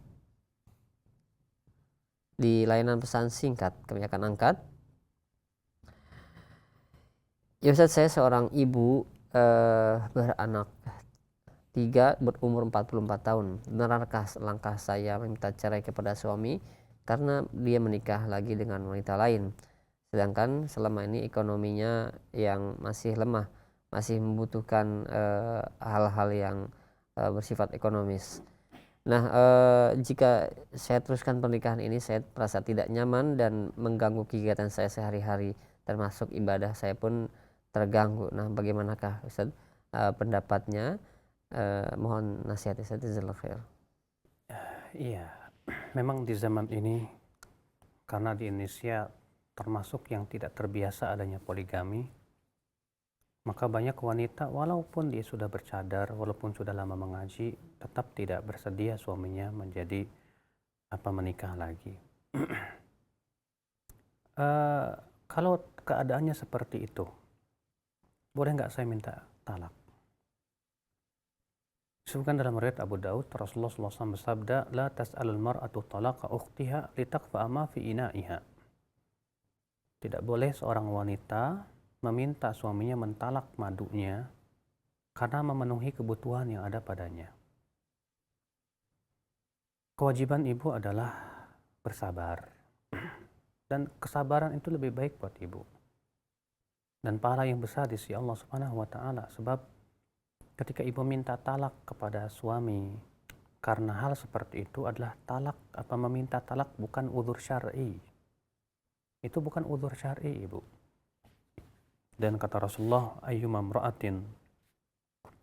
di layanan pesan singkat, kami akan angkat. Ya Ustadz, saya seorang ibu beranak 3 berumur 44 tahun. Benarkah langkah saya meminta cerai kepada suami karena dia menikah lagi dengan wanita lain? Sedangkan selama ini ekonominya yang masih lemah, masih membutuhkan hal-hal yang bersifat ekonomis. Nah, jika saya teruskan pernikahan ini, saya merasa tidak nyaman dan mengganggu kegiatan saya sehari-hari, termasuk ibadah saya pun terganggu. Nah, bagaimanakah Ustaz pendapatnya? Mohon nasihat Ustaz, jazakallahu khair. Iya, memang di zaman ini karena di Indonesia termasuk yang tidak terbiasa adanya poligami, maka banyak wanita walaupun dia sudah bercadar, walaupun sudah lama mengaji, tetap tidak bersedia suaminya menjadi menikah lagi. Kalau keadaannya seperti itu, boleh nggak saya minta talak? Disebutkan dalam riwayat Abu Daud, Rasulullah SAW bersabda, "La tas'alul mar'atu talaqa ukhtiha litaqfa'a ma fi ina'iha." Tidak boleh seorang wanita meminta suaminya mentalak madunya karena memenuhi kebutuhan yang ada padanya. Kewajiban ibu adalah bersabar. Dan kesabaran itu lebih baik buat ibu. Dan pahala yang besar di sisi Allah Subhanahu wa taala, sebab ketika ibu minta talak kepada suami karena hal seperti itu adalah meminta talak bukan udzur syar'i. Itu bukan udzur syar'i, ibu. Dan kata Rasulullah, ayyuma imra'atin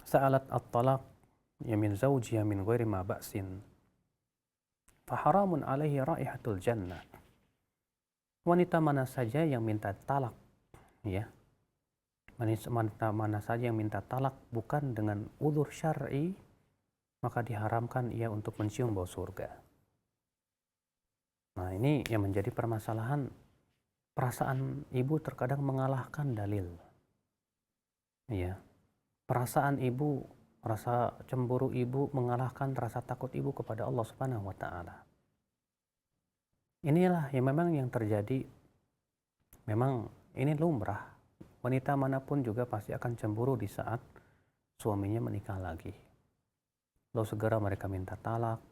sa'alat at-talaq ya min zawjiha min ghairi ma ba'sin fa haramun 'alaihi raihatul jannah. Wanita mana saja yang minta talak, ya, wanita mana saja yang minta talak bukan dengan udzur syar'i, maka diharamkan ia untuk mencium bau surga. Nah, ini yang menjadi permasalahan. Perasaan ibu terkadang mengalahkan dalil. Ya. Perasaan ibu, rasa cemburu ibu mengalahkan rasa takut ibu kepada Allah Subhanahu wa taala. Inilah yang memang yang terjadi. Memang ini lumrah. Wanita manapun juga pasti akan cemburu di saat suaminya menikah lagi. Lalu segera mereka minta talak,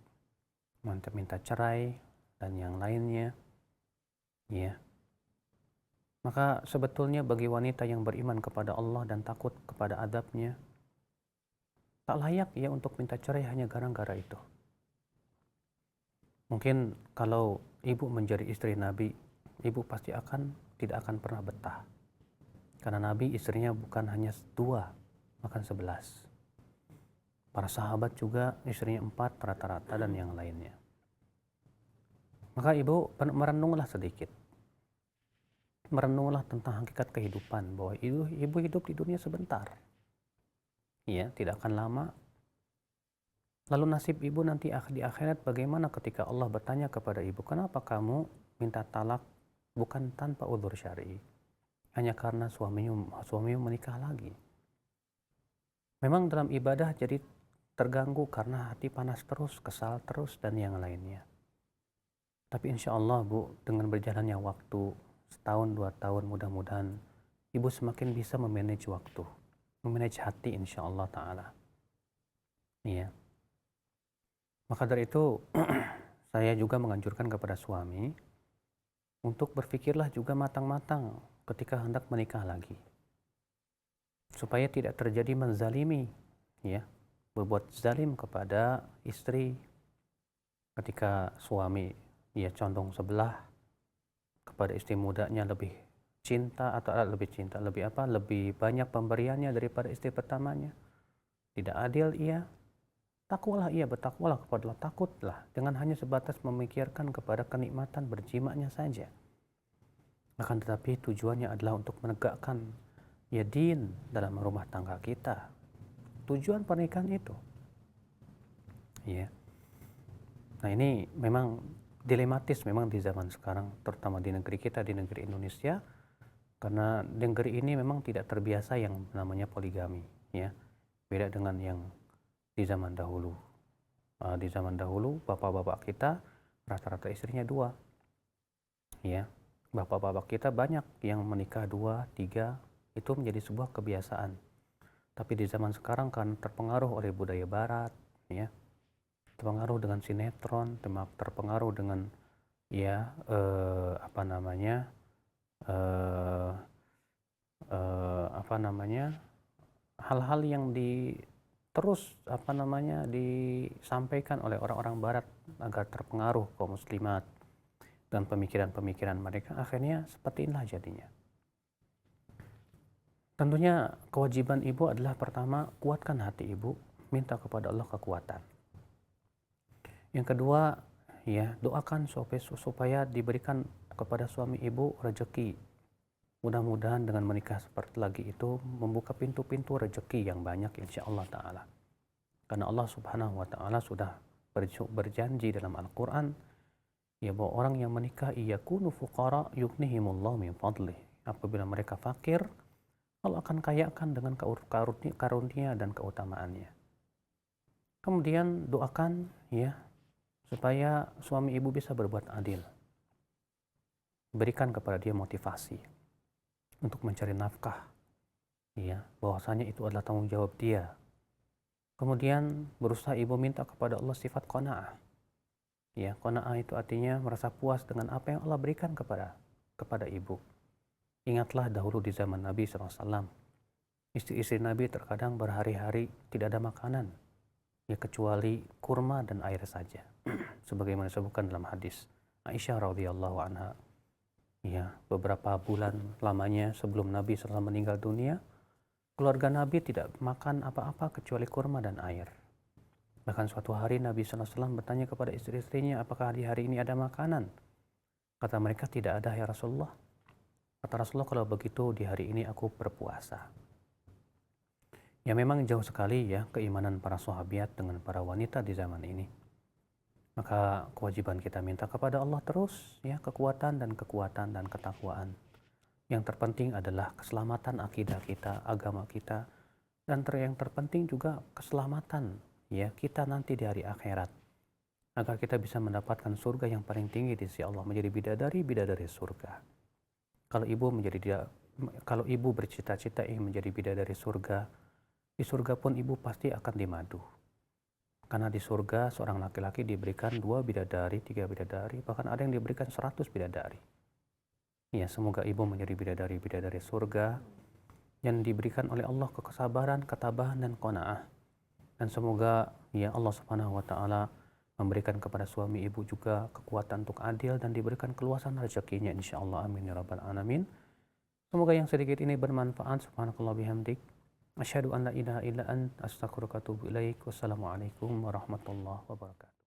minta cerai, dan yang lainnya. Ya. Maka sebetulnya bagi wanita yang beriman kepada Allah dan takut kepada adabnya, tak layak ia untuk minta cerai hanya gara-gara itu. Mungkin kalau ibu menjadi istri Nabi, ibu pasti tidak akan pernah betah. Karena Nabi istrinya bukan hanya 2, bahkan 11. Para sahabat juga istrinya 4 rata-rata dan yang lainnya. Maka ibu merenunglah sedikit. Merenunglah tentang hakikat kehidupan, bahwa ibu hidup di dunia sebentar. Ya, tidak akan lama. Lalu nasib ibu nanti di akhirat bagaimana ketika Allah bertanya kepada ibu, kenapa kamu minta talak bukan tanpa udzur syar'i? Hanya karena suamimu menikah lagi. Memang dalam ibadah jadi terganggu karena hati panas terus, kesal terus, dan yang lainnya. Tapi insya Allah, Bu, dengan berjalannya waktu, setahun 2 tahun, mudah-mudahan ibu semakin bisa memanage waktu, memanage hati insya Allah ta'ala. Iya. Maka dari itu saya juga menganjurkan kepada suami untuk berpikirlah juga matang-matang ketika hendak menikah lagi, supaya tidak terjadi menzalimi, ya, berbuat zalim kepada istri ketika suami condong sebelah kepada istri mudanya, lebih banyak pemberiannya daripada istri pertamanya. Tidak adil ia. Bertakwalah kepada Allah, takutlah, jangan hanya sebatas memikirkan kepada kenikmatan berjimaknya saja. Akan tetapi tujuannya adalah untuk menegakkan din dalam rumah tangga kita. Tujuan pernikahan itu. ya. Nah, ini memang dilematis memang di zaman sekarang, terutama di negeri kita, di negeri Indonesia, karena negeri ini memang tidak terbiasa yang namanya poligami, ya. Beda dengan yang di zaman dahulu. Di zaman dahulu bapak-bapak kita rata-rata istrinya 2, ya. Bapak-bapak kita banyak yang menikah 2, 3, itu menjadi sebuah kebiasaan. Tapi di zaman sekarang kan terpengaruh oleh budaya barat, ya, terpengaruh dengan sinetron, terpengaruh dengan ya hal-hal yang disampaikan oleh orang-orang barat agar terpengaruh kaum muslimat dan pemikiran-pemikiran mereka, akhirnya seperti inilah jadinya. Tentunya kewajiban ibu adalah pertama, kuatkan hati ibu, minta kepada Allah kekuatan. Yang kedua, ya, doakan supaya diberikan kepada suami ibu rezeki. Mudah-mudahan dengan menikah seperti lagi itu membuka pintu-pintu rezeki yang banyak insya Allah Ta'ala. Karena Allah Subhanahu Wa Ta'ala sudah berjanji dalam Al-Quran, ya, bahwa orang yang menikah iyakunu fuqara yughnihimullahu min fadlih. Apabila mereka fakir, Allah akan kayakan dengan karunia dan keutamaannya. Kemudian doakan, ya, supaya suami ibu bisa berbuat adil. Berikan kepada dia motivasi untuk mencari nafkah, ya, bahwasanya itu adalah tanggung jawab dia. Kemudian berusaha ibu minta kepada Allah sifat qanaah. Ya, qanaah itu artinya merasa puas dengan apa yang Allah berikan kepada ibu. Ingatlah dahulu di zaman Nabi SAW, istri-istri Nabi terkadang berhari-hari tidak ada makanan, ya, kecuali kurma dan air saja. Sebagaimana disebutkan dalam hadis Aisyah radhiyallahu anha, ya, beberapa bulan lamanya sebelum Nabi SAW meninggal dunia, keluarga Nabi tidak makan apa-apa kecuali kurma dan air. Bahkan suatu hari Nabi SAW bertanya kepada istri-istrinya, apakah di hari ini ada makanan? Kata mereka, tidak ada ya Rasulullah. Kata Rasulullah, kalau begitu di hari ini aku berpuasa. Ya, memang jauh sekali ya keimanan para sahabat dengan para wanita di zaman ini. Maka kewajiban kita minta kepada Allah terus, ya, kekuatan dan ketakwaan. Yang terpenting adalah keselamatan akidah kita, agama kita, dan yang terpenting juga keselamatan, ya, kita nanti di hari akhirat, agar kita bisa mendapatkan surga yang paling tinggi di sisi Allah, menjadi bidadari surga. Kalau ibu bercita-cita ingin menjadi bidadari surga, di surga pun ibu pasti akan dimadu. Karena di surga seorang laki-laki diberikan 2 bidadari, 3 bidadari, bahkan ada yang diberikan 100 bidadari. Ya, semoga ibu menjadi bidadari surga yang diberikan oleh Allah kesabaran, ketabahan, dan qanaah. Dan semoga, ya, Allah Subhanahu Wa Ta'ala memberikan kepada suami ibu juga kekuatan untuk adil dan diberikan keluasan rezekinya insyaallah, amin ya rabbal alamin. Semoga yang sedikit ini bermanfaat. Subhanakallah bihamdik, asyhadu an la ilaha illa ant, astaghfiruka wa atubu ilaik. Wassalamualaikum warahmatullahi wabarakatuh.